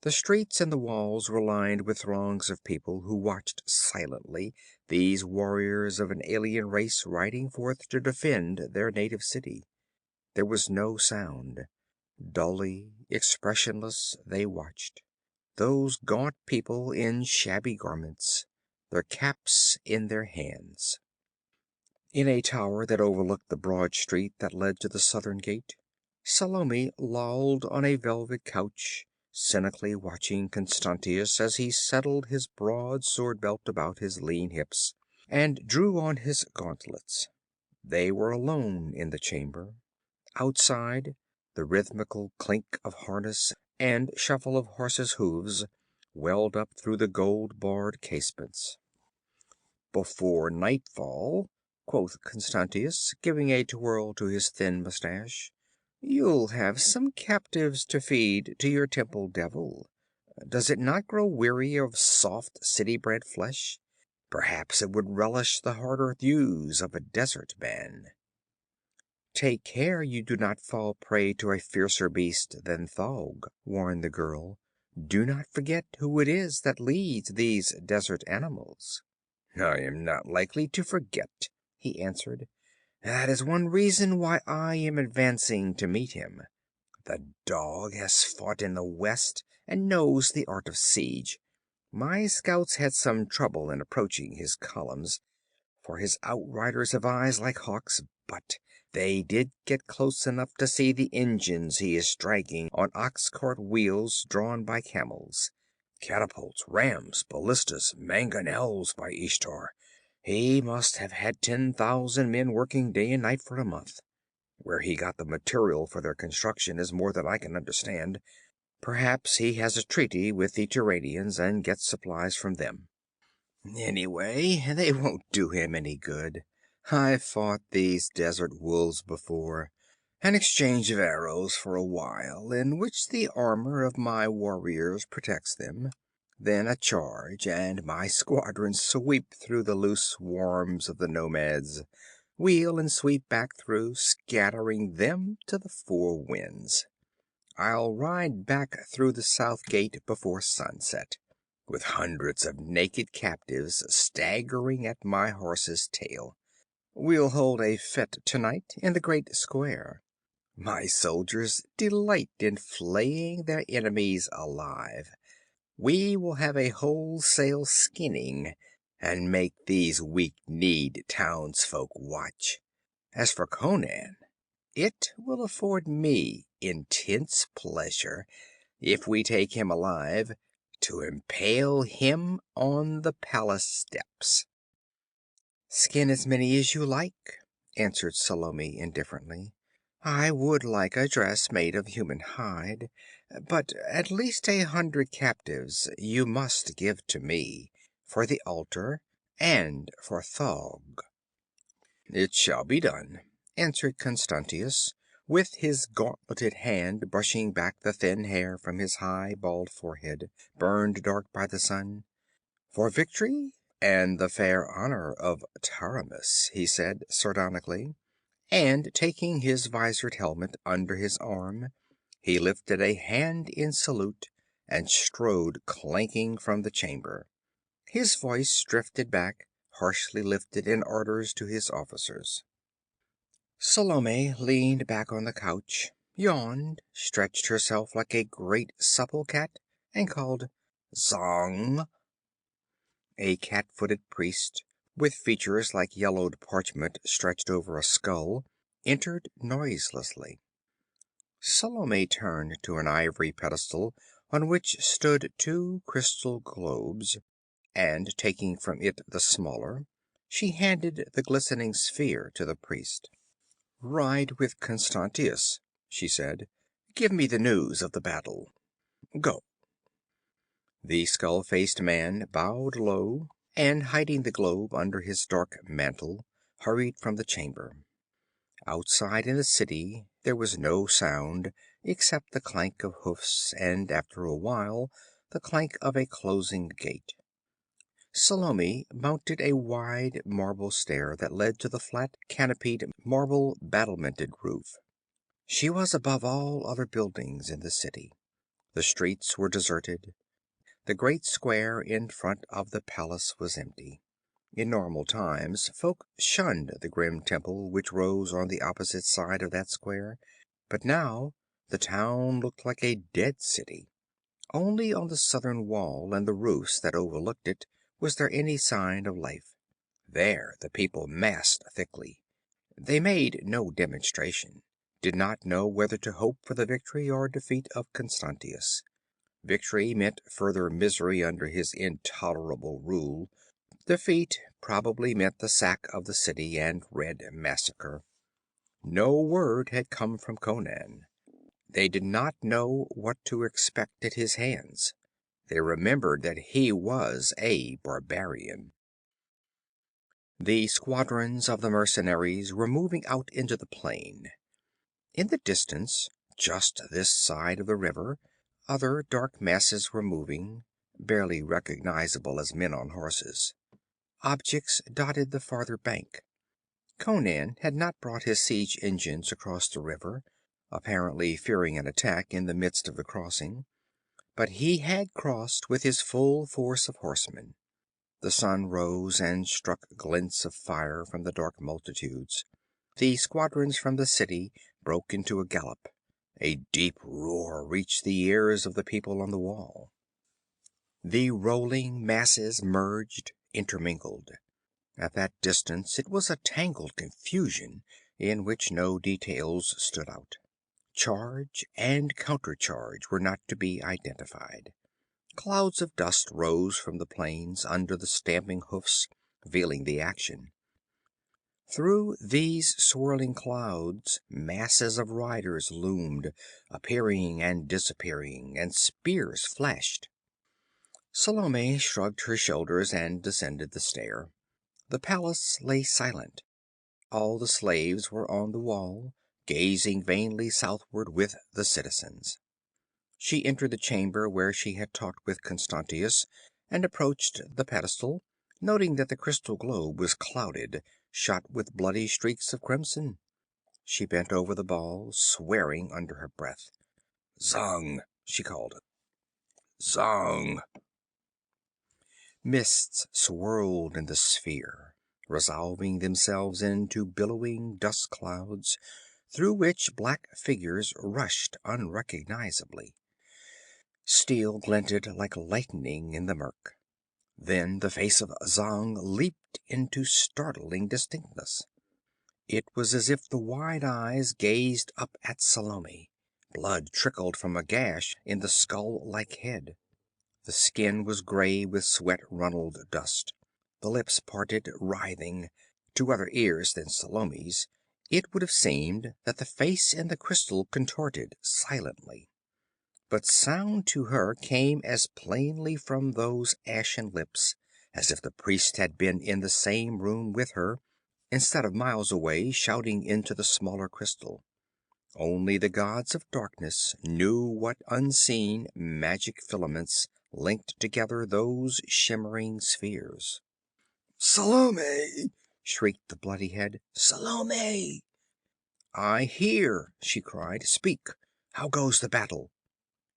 The streets and the walls were lined with throngs of people who watched silently these warriors of an alien race riding forth to defend their native city. There was no sound. Dully, expressionless, they watched. Those gaunt people in shabby garments, their caps in their hands. In a tower that overlooked the broad street that led to the southern gate, Salome lolled on a velvet couch, cynically watching Constantius as he settled his broad sword belt about his lean hips and drew on his gauntlets. They were alone in the chamber. Outside, the rhythmical clink of harness and shuffle of horses' hoofs welled up through the gold-barred casements. "Before nightfall," quoth Constantius, giving a twirl to his thin mustache, "you'll have some captives to feed to your temple devil. Does it not grow weary of soft city-bred flesh? Perhaps it would relish the harder thews of a desert man." "Take care you do not fall prey to a fiercer beast than Thaug," warned the girl. "Do not forget who it is that leads these desert animals." "I am not likely to forget," he answered. "That is one reason why I am advancing to meet him. The dog has fought in the west and knows the art of siege. My scouts had some trouble in approaching his columns, for his outriders have eyes like hawks, but they did get close enough to see the engines he is dragging on ox-cart wheels drawn by camels. Catapults, rams, ballistas, mangonels, by Ishtar! He must have had 10,000 men working day and night for a month. Where he got the material for their construction is more than I can understand. Perhaps he has a treaty with the Turanians and gets supplies from them. Anyway, they won't do him any good. I've fought these desert wolves before. An exchange of arrows for a while, in which the armor of my warriors protects them. Then a charge, and my squadrons sweep through the loose swarms of the nomads, wheel and sweep back through, scattering them to the four winds. I'll ride back through the south gate before sunset, with hundreds of naked captives staggering at my horse's tail. We'll hold a fete tonight in the great square. My soldiers delight in flaying their enemies alive. We will have a wholesale skinning, and make these weak-kneed townsfolk watch. As for Conan, it will afford me intense pleasure, if we take him alive, to impale him on the palace steps." "Skin as many as you like," answered Salome indifferently. "I would like a dress made of human hide, but at least 100 captives you must give to me, for the altar and for Thaug." "It shall be done," answered Constantius, with his gauntleted hand brushing back the thin hair from his high, bald forehead, burned dark by the sun. "For victory and the fair honor of Taramis," he said sardonically, and taking his visored helmet under his arm, he lifted a hand in salute and strode clanking from the chamber. His voice drifted back, harshly lifted in orders to his officers. Salome leaned back on the couch, yawned, stretched herself like a great supple cat, and called, "Zang!" A cat-footed priest, with features like yellowed parchment stretched over a skull, entered noiselessly. Salome turned to an ivory pedestal on which stood two crystal globes, and taking from it the smaller, she handed the glistening sphere to the priest. "Ride with Constantius," she said. "Give me the news of the battle. Go." The skull-faced man bowed low, and hiding the globe under his dark mantle, hurried from the chamber. Outside in the city there was no sound except the clank of hoofs, and after a while the clank of a closing gate. Salome mounted a wide marble stair that led to the flat, canopied, marble battlemented roof. She was above all other buildings in the city. The streets were deserted. The great square in front of the palace was empty. In normal times, folk shunned the grim temple which rose on the opposite side of that square, but now the town looked like a dead city. Only on the southern wall and the roofs that overlooked it was there any sign of life. There the people massed thickly. They made no demonstration, did not know whether to hope for the victory or defeat of Constantius. Victory meant further misery under his intolerable rule. Defeat probably meant the sack of the city and red massacre. No word had come from Conan. They did not know what to expect at his hands. They remembered that he was a barbarian. The squadrons of the mercenaries were moving out into the plain. In the distance, just this side of the river, other dark masses were moving, barely recognizable as men on horses. Objects dotted the farther bank. Conan had not brought his siege engines across the river, apparently fearing an attack in the midst of the crossing, but he had crossed with his full force of horsemen. The sun rose and struck glints of fire from the dark multitudes. The squadrons from the city broke into a gallop. A deep roar reached the ears of the people on the wall. The rolling masses merged, intermingled. At that distance it was a tangled confusion in which no details stood out. Charge and countercharge were not to be identified. Clouds of dust rose from the plains under the stamping hoofs, veiling the action. Through these swirling clouds masses of riders loomed, appearing and disappearing, and spears flashed. Salome shrugged her shoulders and descended the stair. The palace lay silent. All the slaves were on the wall, gazing vainly southward with the citizens. She entered the chamber where she had talked with Constantius, and approached the pedestal, noting that the crystal globe was clouded, shot with bloody streaks of crimson. She bent over the ball, swearing under her breath. "Zang!" she called. "Zang!" Mists swirled in the sphere, resolving themselves into billowing dust clouds, through which black figures rushed unrecognizably. Steel glinted like lightning in the murk. Then the face of Zang leaped into startling distinctness. It was as if the wide eyes gazed up at Salome. Blood trickled from a gash in the skull-like head. The skin was gray with sweat-runneled dust. The lips parted, writhing. To other ears than Salome's, it would have seemed that the face in the crystal contorted silently. But sound to her came as plainly from those ashen lips as if the priest had been in the same room with her, instead of miles away shouting into the smaller crystal. Only the gods of darkness knew what unseen magic filaments linked together those shimmering spheres. "Salome!" shrieked the bloody head. "Salome!" "I hear," she cried. "Speak. How goes the battle?"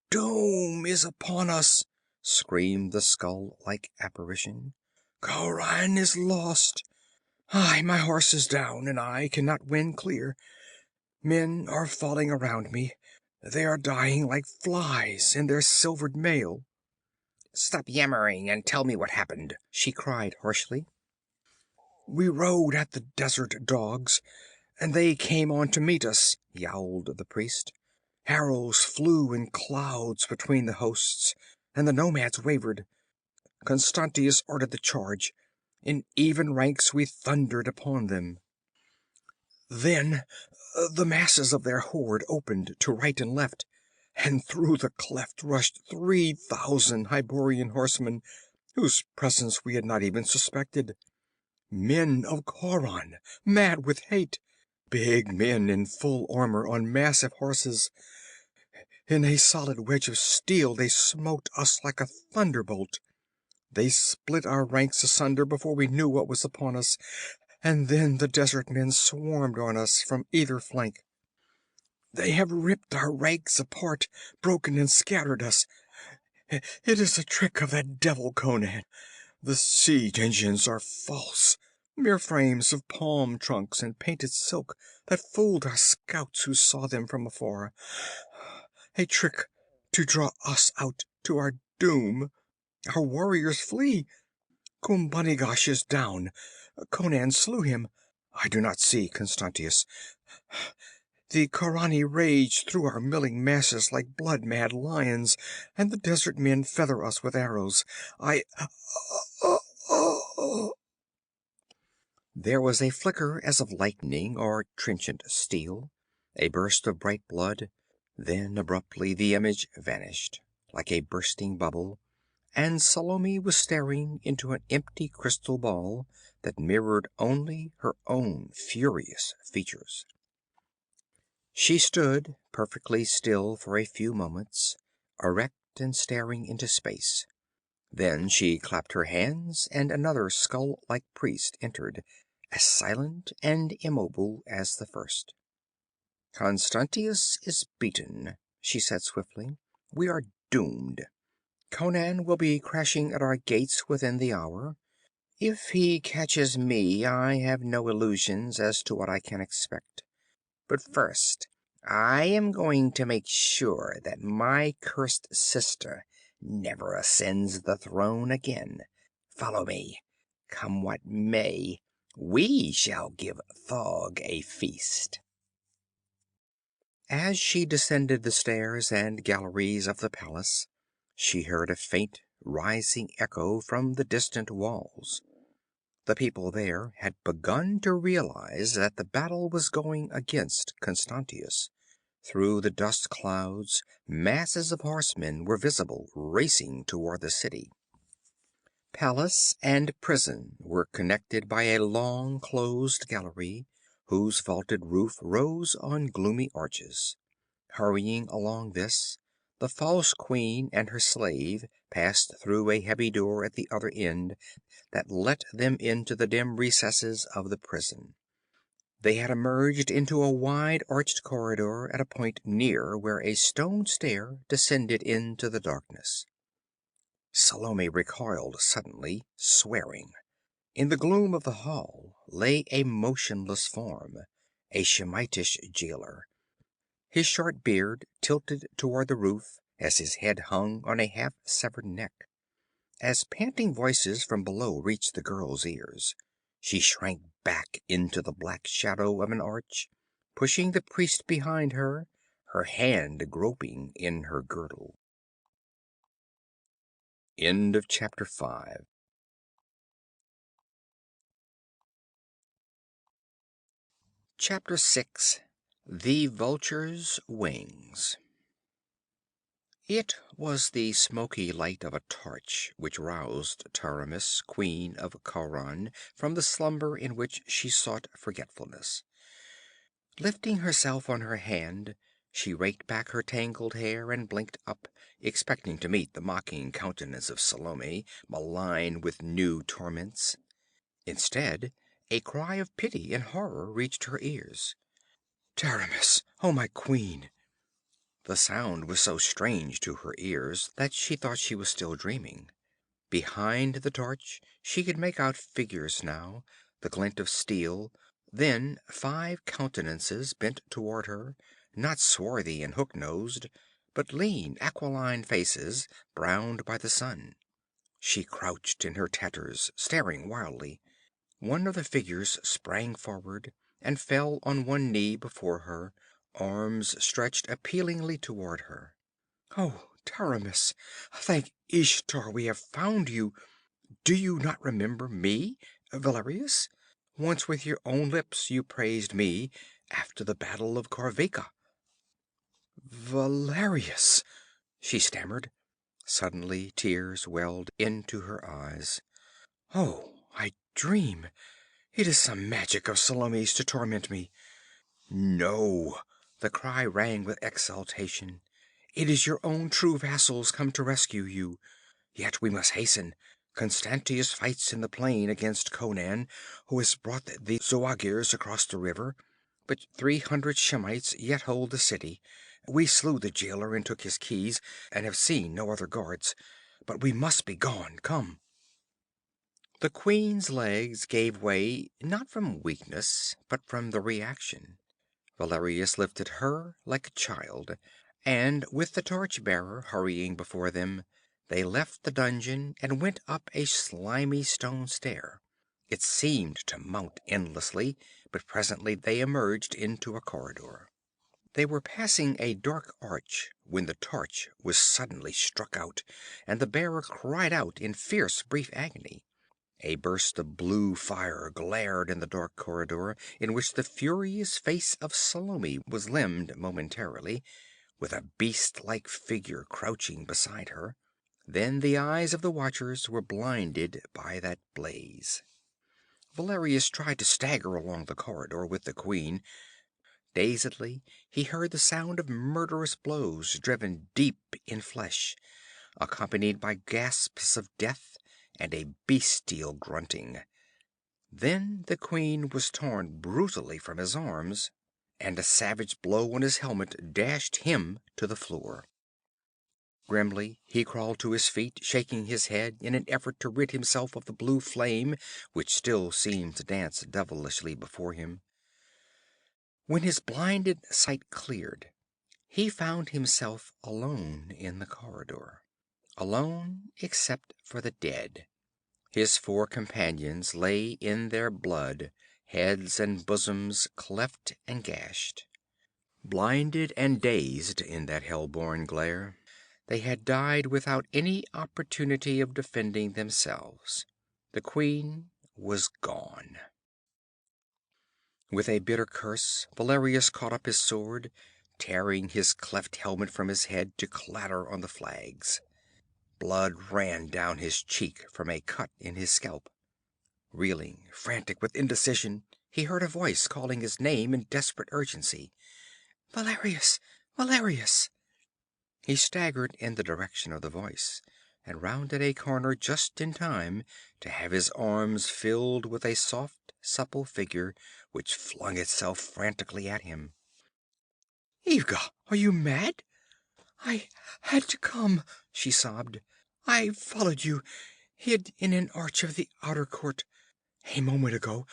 "Doom is upon us!" screamed the skull-like apparition. "Khauran is lost. Aye, my horse is down, and I cannot win clear. Men are falling around me. They are dying like flies in their silvered mail." "Stop yammering and tell me what happened," she cried harshly. "We rode at the desert dogs, and they came on to meet us," yowled the priest. "Arrows flew in clouds between the hosts, and the nomads wavered. Constantius ordered the charge. In even ranks we thundered upon them. Then the masses of their horde opened to right and left, and through the cleft rushed 3,000 Hyborian horsemen, whose presence we had not even suspected. Men of Khauran, mad with hate. Big men in full armor on massive horses. In a solid wedge of steel they smote us like a thunderbolt. They split our ranks asunder before we knew what was upon us, and then the desert men swarmed on us from either flank. They have ripped our ranks apart, broken and scattered us. It is a trick of that devil Conan. The siege engines are false, mere frames of palm trunks and painted silk that fooled our scouts who saw them from afar. A trick to draw us out to our doom. Our warriors flee. Kumbanigash is down. Conan slew him. I do not see Constantius. The Kharani rage through our milling masses like blood-mad lions, and the desert men feather us with arrows. I... There was a flicker as of lightning or trenchant steel, a burst of bright blood, then abruptly the image vanished, like a bursting bubble, and Salome was staring into an empty crystal ball that mirrored only her own furious features. She stood perfectly still for a few moments, erect and staring into space. Then she clapped her hands, and another skull-like priest entered, as silent and immobile as the first. "Constantius is beaten," she said swiftly. "We are doomed. Conan will be crashing at our gates within the hour. If he catches me, I have no illusions as to what I can expect. But first, I am going to make sure that my cursed sister never ascends the throne again. Follow me. Come what may, we shall give Thog a feast." As she descended the stairs and galleries of the palace, she heard a faint, rising echo from the distant walls. The people there had begun to realize that the battle was going against Constantius. Through the dust clouds, masses of horsemen were visible, racing toward the city. Palace and prison were connected by a long, closed gallery, whose vaulted roof rose on gloomy arches. Hurrying along this, the false queen and her slave passed through a heavy door at the other end that let them into the dim recesses of the prison. They had emerged into a wide arched corridor at a point near where a stone stair descended into the darkness. Salome recoiled suddenly, swearing. In the gloom of the hall lay a motionless form, a Shemitish jailer. His short beard tilted toward the roof as his head hung on a half-severed neck. As panting voices from below reached the girl's ears, she shrank back into the black shadow of an arch, pushing the priest behind her, her hand groping in her girdle. End of chapter 5. Chapter 6. The Vulture's Wings. It was the smoky light of a torch which roused Taramis, queen of Khauran, from the slumber in which she sought forgetfulness. Lifting herself on her hand, she raked back her tangled hair and blinked up, expecting to meet the mocking countenance of Salome, malign with new torments. Instead, a cry of pity and horror reached her ears. "Taramis, oh my queen!" The sound was so strange to her ears that she thought she was still dreaming. Behind the torch she could make out figures now, the glint of steel, then 5 countenances bent toward her, not swarthy and hook-nosed, but lean, aquiline faces, browned by the sun. She crouched in her tatters, staring wildly. One of the figures sprang forward and fell on one knee before her, arms stretched appealingly toward her. "Oh, Taramis, thank Ishtar we have found you! Do you not remember me, Valerius? Once with your own lips you praised me after the battle of Corveka." "Valerius!" she stammered. Suddenly tears welled into her eyes. "Oh, I dream. It is some magic of Salome's to torment me." "No!" The cry rang with exultation. It is your own true vassals come to rescue you. Yet we must hasten. Constantius fights in the plain against Conan, who has brought the Zuagirs across the river. But 300 Shemites yet hold the city. We slew the jailer and took his keys, and have seen no other guards. But we must be gone. Come. The queen's legs gave way, not from weakness, but from the reaction. Valerius lifted her like a child, and with the torch-bearer hurrying before them, they left the dungeon and went up a slimy stone stair. It seemed to mount endlessly, but presently they emerged into a corridor. They were passing a dark arch when the torch was suddenly struck out, and the bearer cried out in fierce, brief agony. A burst of blue fire glared in the dark corridor, in which the furious face of Salome was limned momentarily, with a beast-like figure crouching beside her. Then the eyes of the watchers were blinded by that blaze. Valerius tried to stagger along the corridor with the queen. Dazedly, he heard the sound of murderous blows driven deep in flesh, accompanied by gasps of death and a bestial grunting. Then the queen was torn brutally from his arms, and a savage blow on his helmet dashed him to the floor. Grimly, he crawled to his feet, shaking his head in an effort to rid himself of the blue flame which still seemed to dance devilishly before him. When his blinded sight cleared, he found himself alone in the corridor. Alone except for the dead. His 4 companions lay in their blood, heads and bosoms cleft and gashed. Blinded and dazed in that hell-born glare, they had died without any opportunity of defending themselves. The queen was gone. With a bitter curse, Valerius caught up his sword, tearing his cleft helmet from his head to clatter on the flags. Blood ran down his cheek from a cut in his scalp. Reeling, frantic with indecision, he heard a voice calling his name in desperate urgency. "Valerius! Valerius!" He staggered in the direction of the voice, and rounded a corner just in time to have his arms filled with a soft, supple figure which flung itself frantically at him. "Ivga, are you mad?" "I had to come," she sobbed. "I followed you, hid in an arch of the outer court. A moment ago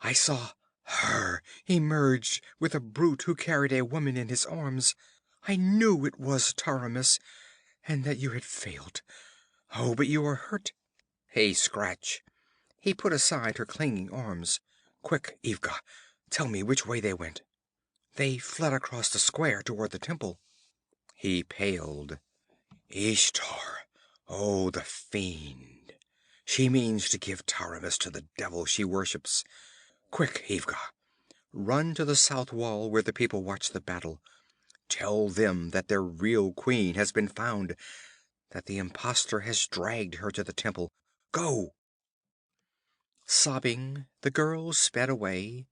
I saw her emerge with a brute who carried a woman in his arms. I knew it was Taramis, and that you had failed. Oh, but you are hurt." A scratch. He put aside her clinging arms. "Quick, Ivga, tell me which way they went." "They fled across the square toward the temple." He paled. "Ishtar! Oh, the fiend! She means to give Taramis to the devil she worships. Quick, Ivga! Run to the south wall where the people watch the battle. Tell them that their real queen has been found, that the impostor has dragged her to the temple. Go!" Sobbing, the girl sped away,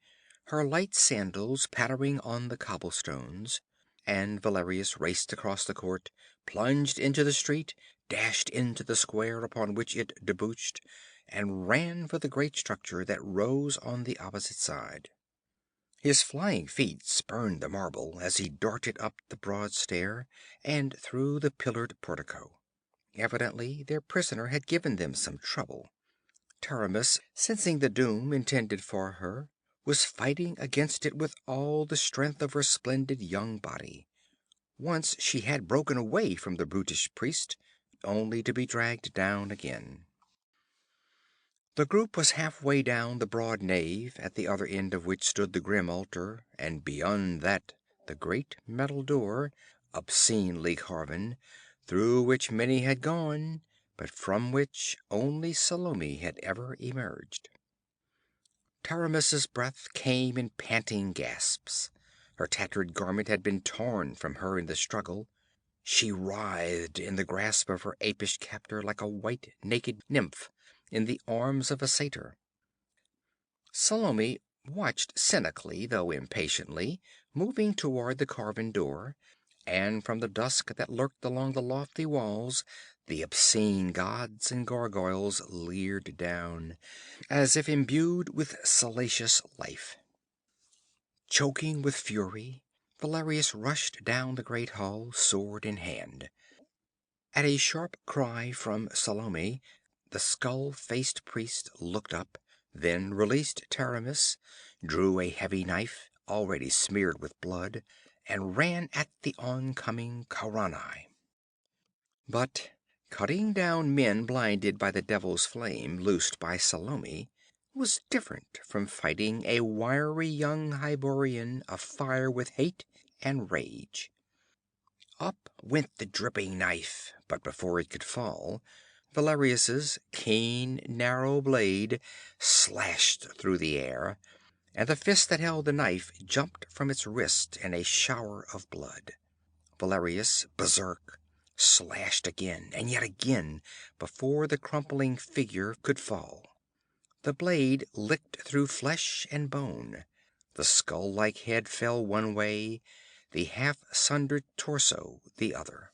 her light sandals pattering on the cobblestones, and Valerius raced across the court, plunged into the street, dashed into the square upon which it debouched, and ran for the great structure that rose on the opposite side. His flying feet spurned the marble as he darted up the broad stair and through the pillared portico. Evidently their prisoner had given them some trouble. Taramis, sensing the doom intended for her, was fighting against it with all the strength of her splendid young body. Once she had broken away from the brutish priest, only to be dragged down again. The group was halfway down the broad nave, at the other end of which stood the grim altar, and beyond that the great metal door, obscenely carven, through which many had gone, but from which only Salome had ever emerged. Taramis's breath came in panting gasps. Her tattered garment had been torn from her in the struggle. She writhed in the grasp of her apish captor like a white, naked nymph in the arms of a satyr. Salome watched cynically, though impatiently, moving toward the carven door, and from the dusk that lurked along the lofty walls the obscene gods and gargoyles leered down, as if imbued with salacious life. Choking with fury, Valerius rushed down the great hall, sword in hand. At a sharp cry from Salome, the skull-faced priest looked up, then released Taramis, drew a heavy knife, already smeared with blood, and ran at the oncoming Khauran. But cutting down men blinded by the devil's flame loosed by Salome was different from fighting a wiry young Hyborian afire with hate and rage. Up went the dripping knife, but before it could fall, Valerius's keen, narrow blade slashed through the air, and the fist that held the knife jumped from its wrist in a shower of blood. Valerius, berserk, slashed again and yet again before the crumpling figure could fall. The blade licked through flesh and bone. The skull-like head fell one way, the half-sundered torso the other.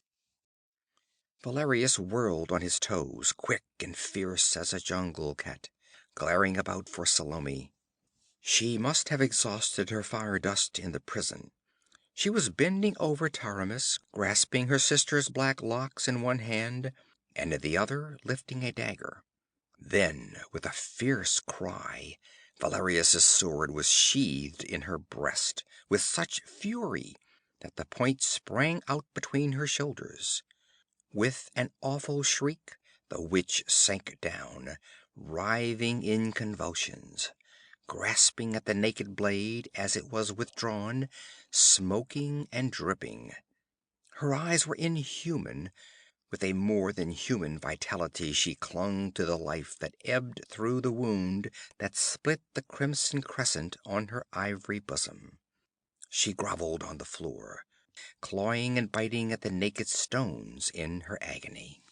Valerius whirled on his toes, quick and fierce as a jungle cat, glaring about for Salome. She must have exhausted her fire dust in the prison. She was bending over Taramis, grasping her sister's black locks in one hand, and in the other lifting a dagger. Then, with a fierce cry, Valerius's sword was sheathed in her breast with such fury that the point sprang out between her shoulders. With an awful shriek, the witch sank down, writhing in convulsions, grasping at the naked blade as it was withdrawn, smoking and dripping. Her eyes were inhuman. With a more than human vitality she clung to the life that ebbed through the wound that split the crimson crescent on her ivory bosom. She groveled on the floor, clawing and biting at the naked stones in her agony.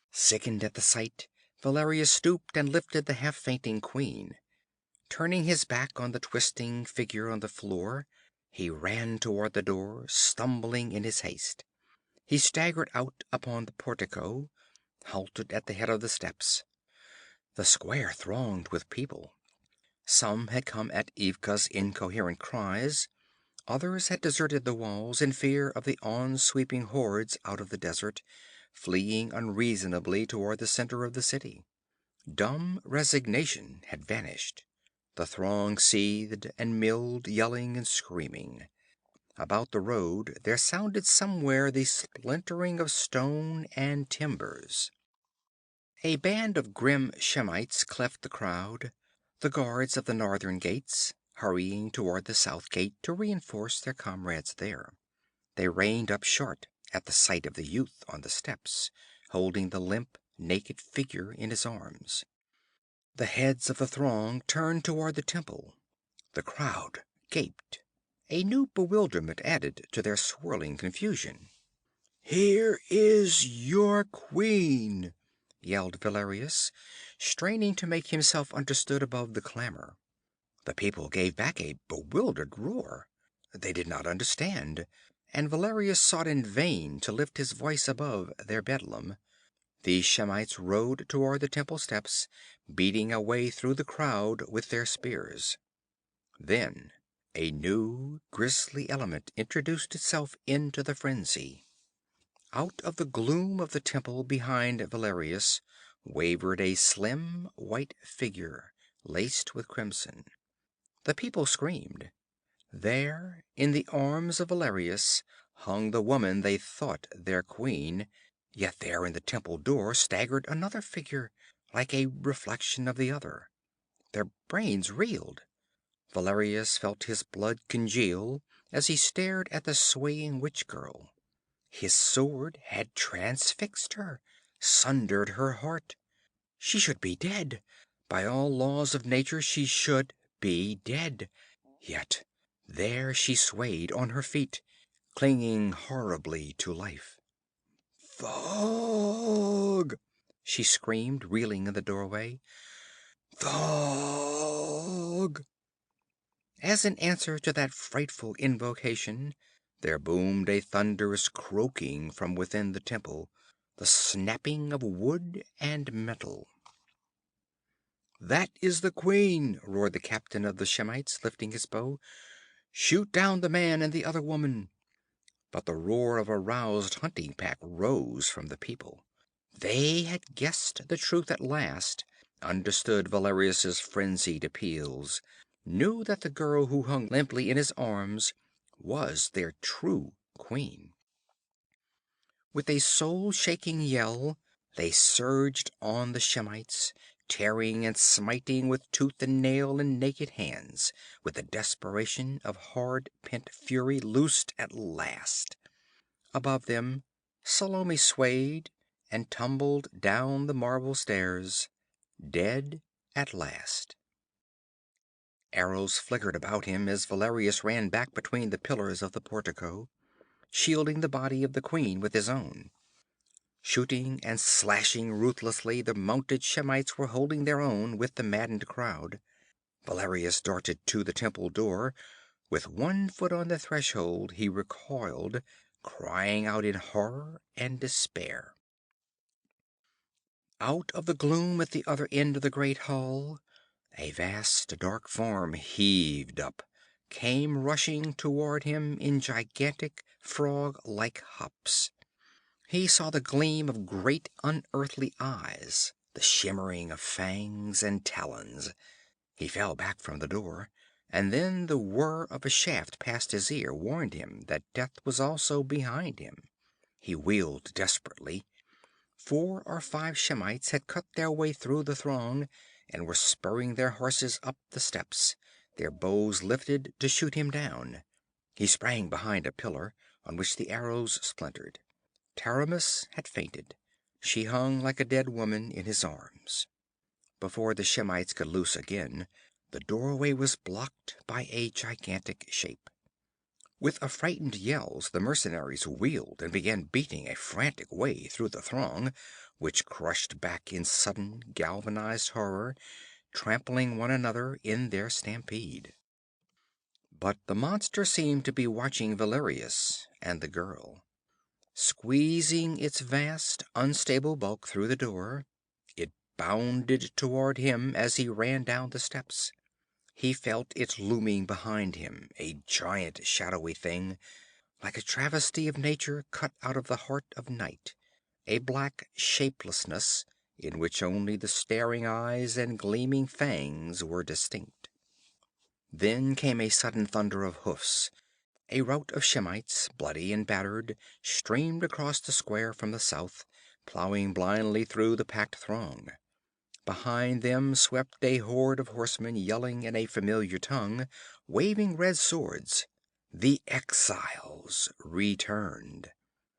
Sickened at the sight, Valerius stooped and lifted the half-fainting queen. Turning his back on the twisting figure on the floor, he ran toward the door, stumbling in his haste. He staggered out upon the portico, halted at the head of the steps. The square thronged with people. Some had come at Ivka's incoherent cries. Others had deserted the walls in fear of the on-sweeping hordes out of the desert, fleeing unreasonably toward the center of the city. Dumb resignation had vanished. The throng seethed and milled, yelling and screaming. About the road there sounded somewhere the splintering of stone and timbers. A band of grim Shemites cleft the crowd, the guards of the northern gates, hurrying toward the south gate to reinforce their comrades there. They reined up short at the sight of the youth on the steps, holding the limp, naked figure in his arms. The heads of the throng turned toward the temple. The crowd gaped. A new bewilderment added to their swirling confusion. "Here is your queen!" yelled Valerius, straining to make himself understood above the clamor. The people gave back a bewildered roar. They did not understand, and Valerius sought in vain to lift his voice above their bedlam. The Shemites rode toward the temple steps, beating a way through the crowd with their spears. Then a new, grisly element introduced itself into the frenzy. Out of the gloom of the temple behind Valerius wavered a slim, white figure, laced with crimson. The people screamed. There, in the arms of Valerius, hung the woman they thought their queen, yet there in the temple door staggered another figure, like a reflection of the other. Their brains reeled. Valerius felt his blood congeal as he stared at the swaying witch girl. His sword had transfixed her, sundered her heart. She should be dead. By all laws of nature she should be dead. Yet there she swayed on her feet, clinging horribly to life. "Thug!" she screamed, reeling in the doorway. "Thug!" As an answer to that frightful invocation, There boomed a thunderous croaking from within the temple, the snapping of wood and metal. "That is the queen!" roared the captain of the Shemites, lifting his bow. "Shoot down the man and the other woman!" But the roar of a roused hunting pack rose from the people. They had guessed the truth at last, understood Valerius's frenzied appeals, knew that the girl who hung limply in his arms was their true queen. With a soul-shaking yell, they surged on the Shemites, tearing and smiting with tooth and nail and naked hands, with the desperation of hard-pent fury loosed at last. Above them, Salome swayed and tumbled down the marble stairs, dead at last. Arrows flickered about him as Valerius ran back between the pillars of the portico, shielding the body of the queen with his own. Shooting and slashing ruthlessly, the mounted Shemites were holding their own with the maddened crowd. Valerius darted to the temple door. With one foot on the threshold, he recoiled, crying out in horror and despair. Out of the gloom at the other end of the great hall, a vast dark form heaved up, came rushing toward him in gigantic frog-like hops. He saw the gleam of great unearthly eyes, the shimmering of fangs and talons. He fell back from the door, and then the whir of a shaft past his ear warned him that death was also behind him. He wheeled desperately. 4 or 5 Shemites had cut their way through the throng, and were spurring their horses up the steps, their bows lifted to shoot him down. He sprang behind a pillar, on which the arrows splintered. Taramis had fainted. She hung like a dead woman in his arms. Before the Shemites could loose again, the doorway was blocked by a gigantic shape. With affrighted yells, the mercenaries wheeled and began beating a frantic way through the throng, which crushed back in sudden galvanized horror, trampling one another in their stampede. But the monster seemed to be watching Valerius and the girl. Squeezing its vast, unstable bulk through the door, it bounded toward him as he ran down the steps. He felt it looming behind him, a giant shadowy thing, like a travesty of nature cut out of the heart of night, a black shapelessness in which only the staring eyes and gleaming fangs were distinct. Then came a sudden thunder of hoofs. A rout of Shemites, bloody and battered, streamed across the square from the south, plowing blindly through the packed throng. Behind them swept a horde of horsemen, yelling in a familiar tongue, waving red swords. The exiles returned.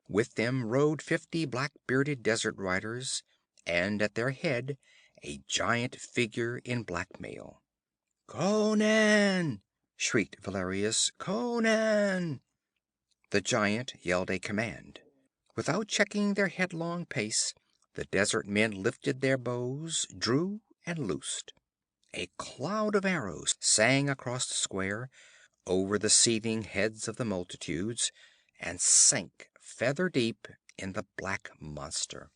With them rode 50 black-bearded desert riders, and at their head a giant figure in black mail. "Conan!" shrieked Valerius. "Conan!" The giant yelled a command. Without checking their headlong pace, the desert men lifted their bows, drew, and loosed. A cloud of arrows sang across the square, over the seething heads of the multitudes, and sank feather deep in the black monster.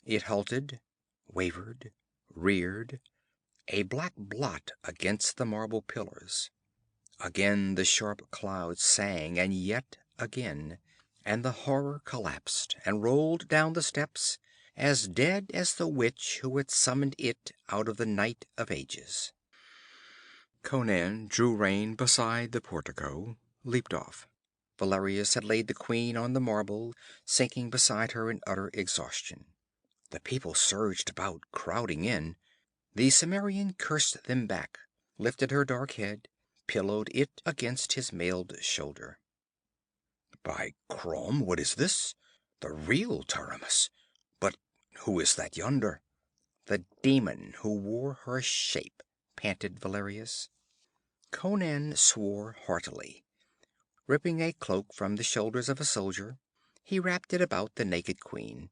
It halted, wavered, reared, a black blot against the marble pillars. Again the sharp cloud sang, and yet again, and the horror collapsed and rolled down the steps, as dead as the witch who had summoned it out of the night of ages. Conan drew rein beside the portico, leaped off. Valerius had laid the queen on the marble, sinking beside her in utter exhaustion. The people surged about, crowding in. The Cimmerian cursed them back, lifted her dark head, pillowed it against his mailed shoulder. "By Crom, what is this? The real Taramis! But who is that yonder?" "The demon who wore her shape," panted Valerius. Conan swore heartily. Ripping a cloak from the shoulders of a soldier, he wrapped it about the naked queen.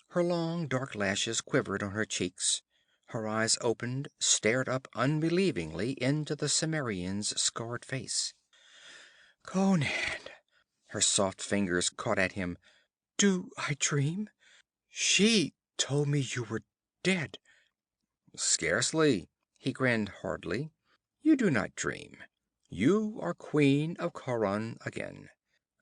Her long dark lashes quivered on her cheeks. Her eyes opened, stared up unbelievingly into the Cimmerian's scarred face. "Conan!" Her soft fingers caught at him. Do I dream? She told me you were dead. Scarcely. He grinned hardly. You do not dream. You are queen of Khauran again.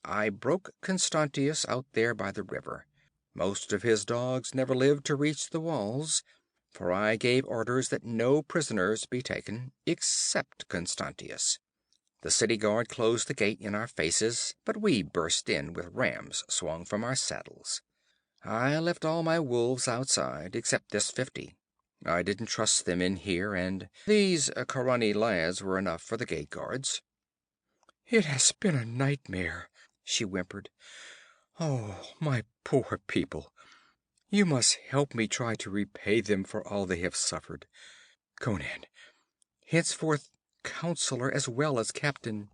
I broke Constantius out there by the river. Most of his dogs never lived to reach the walls, for I gave orders that no prisoners be taken, except Constantius. The city guard closed the gate in our faces, but we burst in with rams swung from our saddles. I left all my wolves outside, except this 50. I didn't trust them in here, and these Khaurani lads were enough for the gate guards. It has been a nightmare, she whimpered. Oh, my poor people. You must help me try to repay them for all they have suffered. Conan, henceforth counselor as well as captain.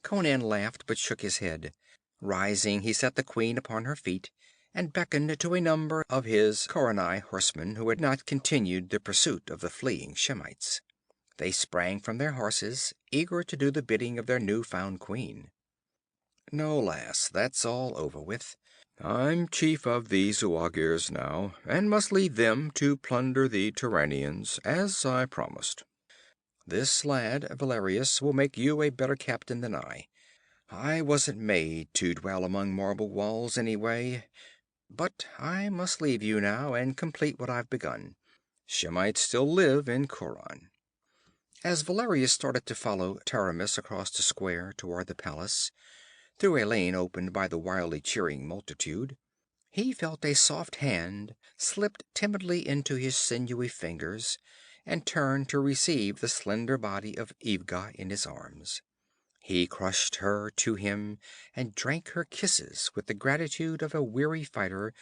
Conan laughed, but shook his head. Rising, he set the queen upon her feet, and beckoned to a number of his Khaurani horsemen who had not continued the pursuit of the fleeing Shemites. They sprang from their horses, eager to do the bidding of their new-found queen. No, lass, that's all over with. I'm chief of the Zuagirs now, and must lead them to plunder the Turanians, as I promised. This lad, Valerius, will make you a better captain than I. I wasn't made to dwell among marble walls anyway. But I must leave you now and complete what I've begun. Shemites still live in Khauran. As Valerius started to follow Taramis across the square toward the palace, through a lane opened by the wildly cheering multitude, he felt a soft hand slipped timidly into his sinewy fingers, and turned to receive the slender body of Ivga in his arms. He crushed her to him and drank her kisses with the gratitude of a weary fighter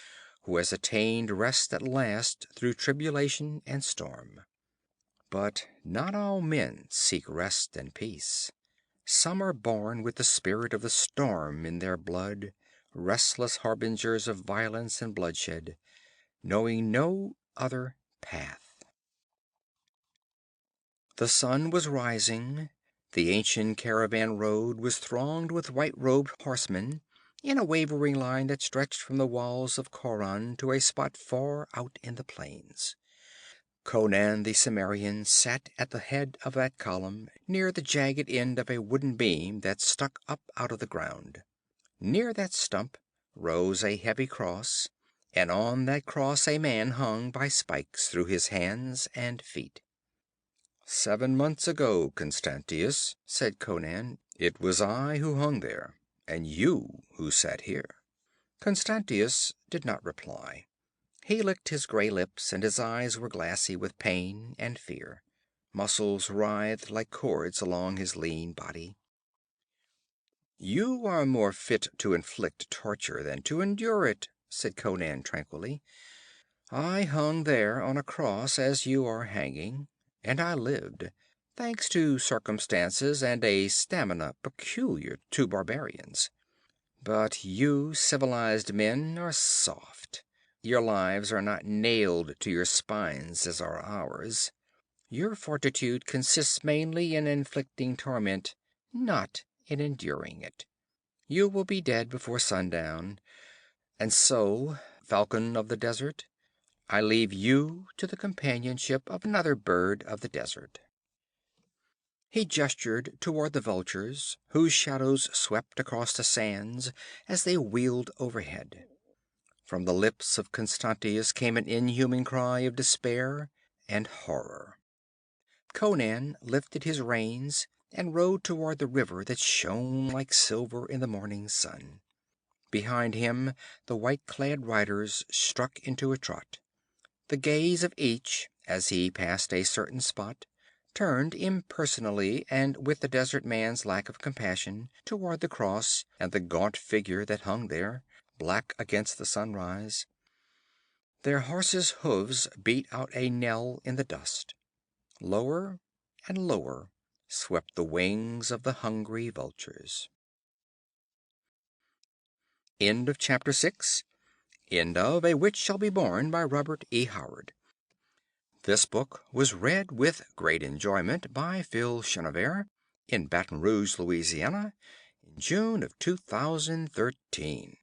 who has attained rest at last through tribulation and storm. But not all men seek rest and peace. Some are born with the spirit of the storm in their blood, restless harbingers of violence and bloodshed, knowing no other path. The sun was rising. The ancient caravan road was thronged with white-robed horsemen, in a wavering line that stretched from the walls of Khauran to a spot far out in the plains. Conan the Cimmerian sat at the head of that column, near the jagged end of a wooden beam that stuck up out of the ground. Near that stump rose a heavy cross, and on that cross a man hung by spikes through his hands and feet. 7 months ago, Constantius, said Conan, it was I who hung there, and you who sat here. Constantius did not reply. He licked his gray lips, and his eyes were glassy with pain and fear. Muscles writhed like cords along his lean body. You are more fit to inflict torture than to endure it, said Conan tranquilly. I hung there on a cross as you are hanging, and I lived, thanks to circumstances and a stamina peculiar to barbarians. But you civilized men are soft. Your lives are not nailed to your spines as are ours. Your fortitude consists mainly in inflicting torment, not in enduring it. You will be dead before sundown, and so, falcon of the desert, I leave you to the companionship of another bird of the desert. He gestured toward the vultures, whose shadows swept across the sands as they wheeled overhead. From the lips of Constantius came an inhuman cry of despair and horror. Conan lifted his reins and rode toward the river that shone like silver in the morning sun. Behind him the white-clad riders struck into a trot. The gaze of each, as he passed a certain spot, turned impersonally and with the desert man's lack of compassion toward the cross and the gaunt figure that hung there, black against the sunrise. Their horses' hooves beat out a knell in the dust. Lower and lower swept the wings of the hungry vultures. End of chapter 6. End of A Witch Shall Be Born by Robert E. Howard. This book was read with great enjoyment by Phil Chenevert in Baton Rouge, Louisiana, in June of 2013.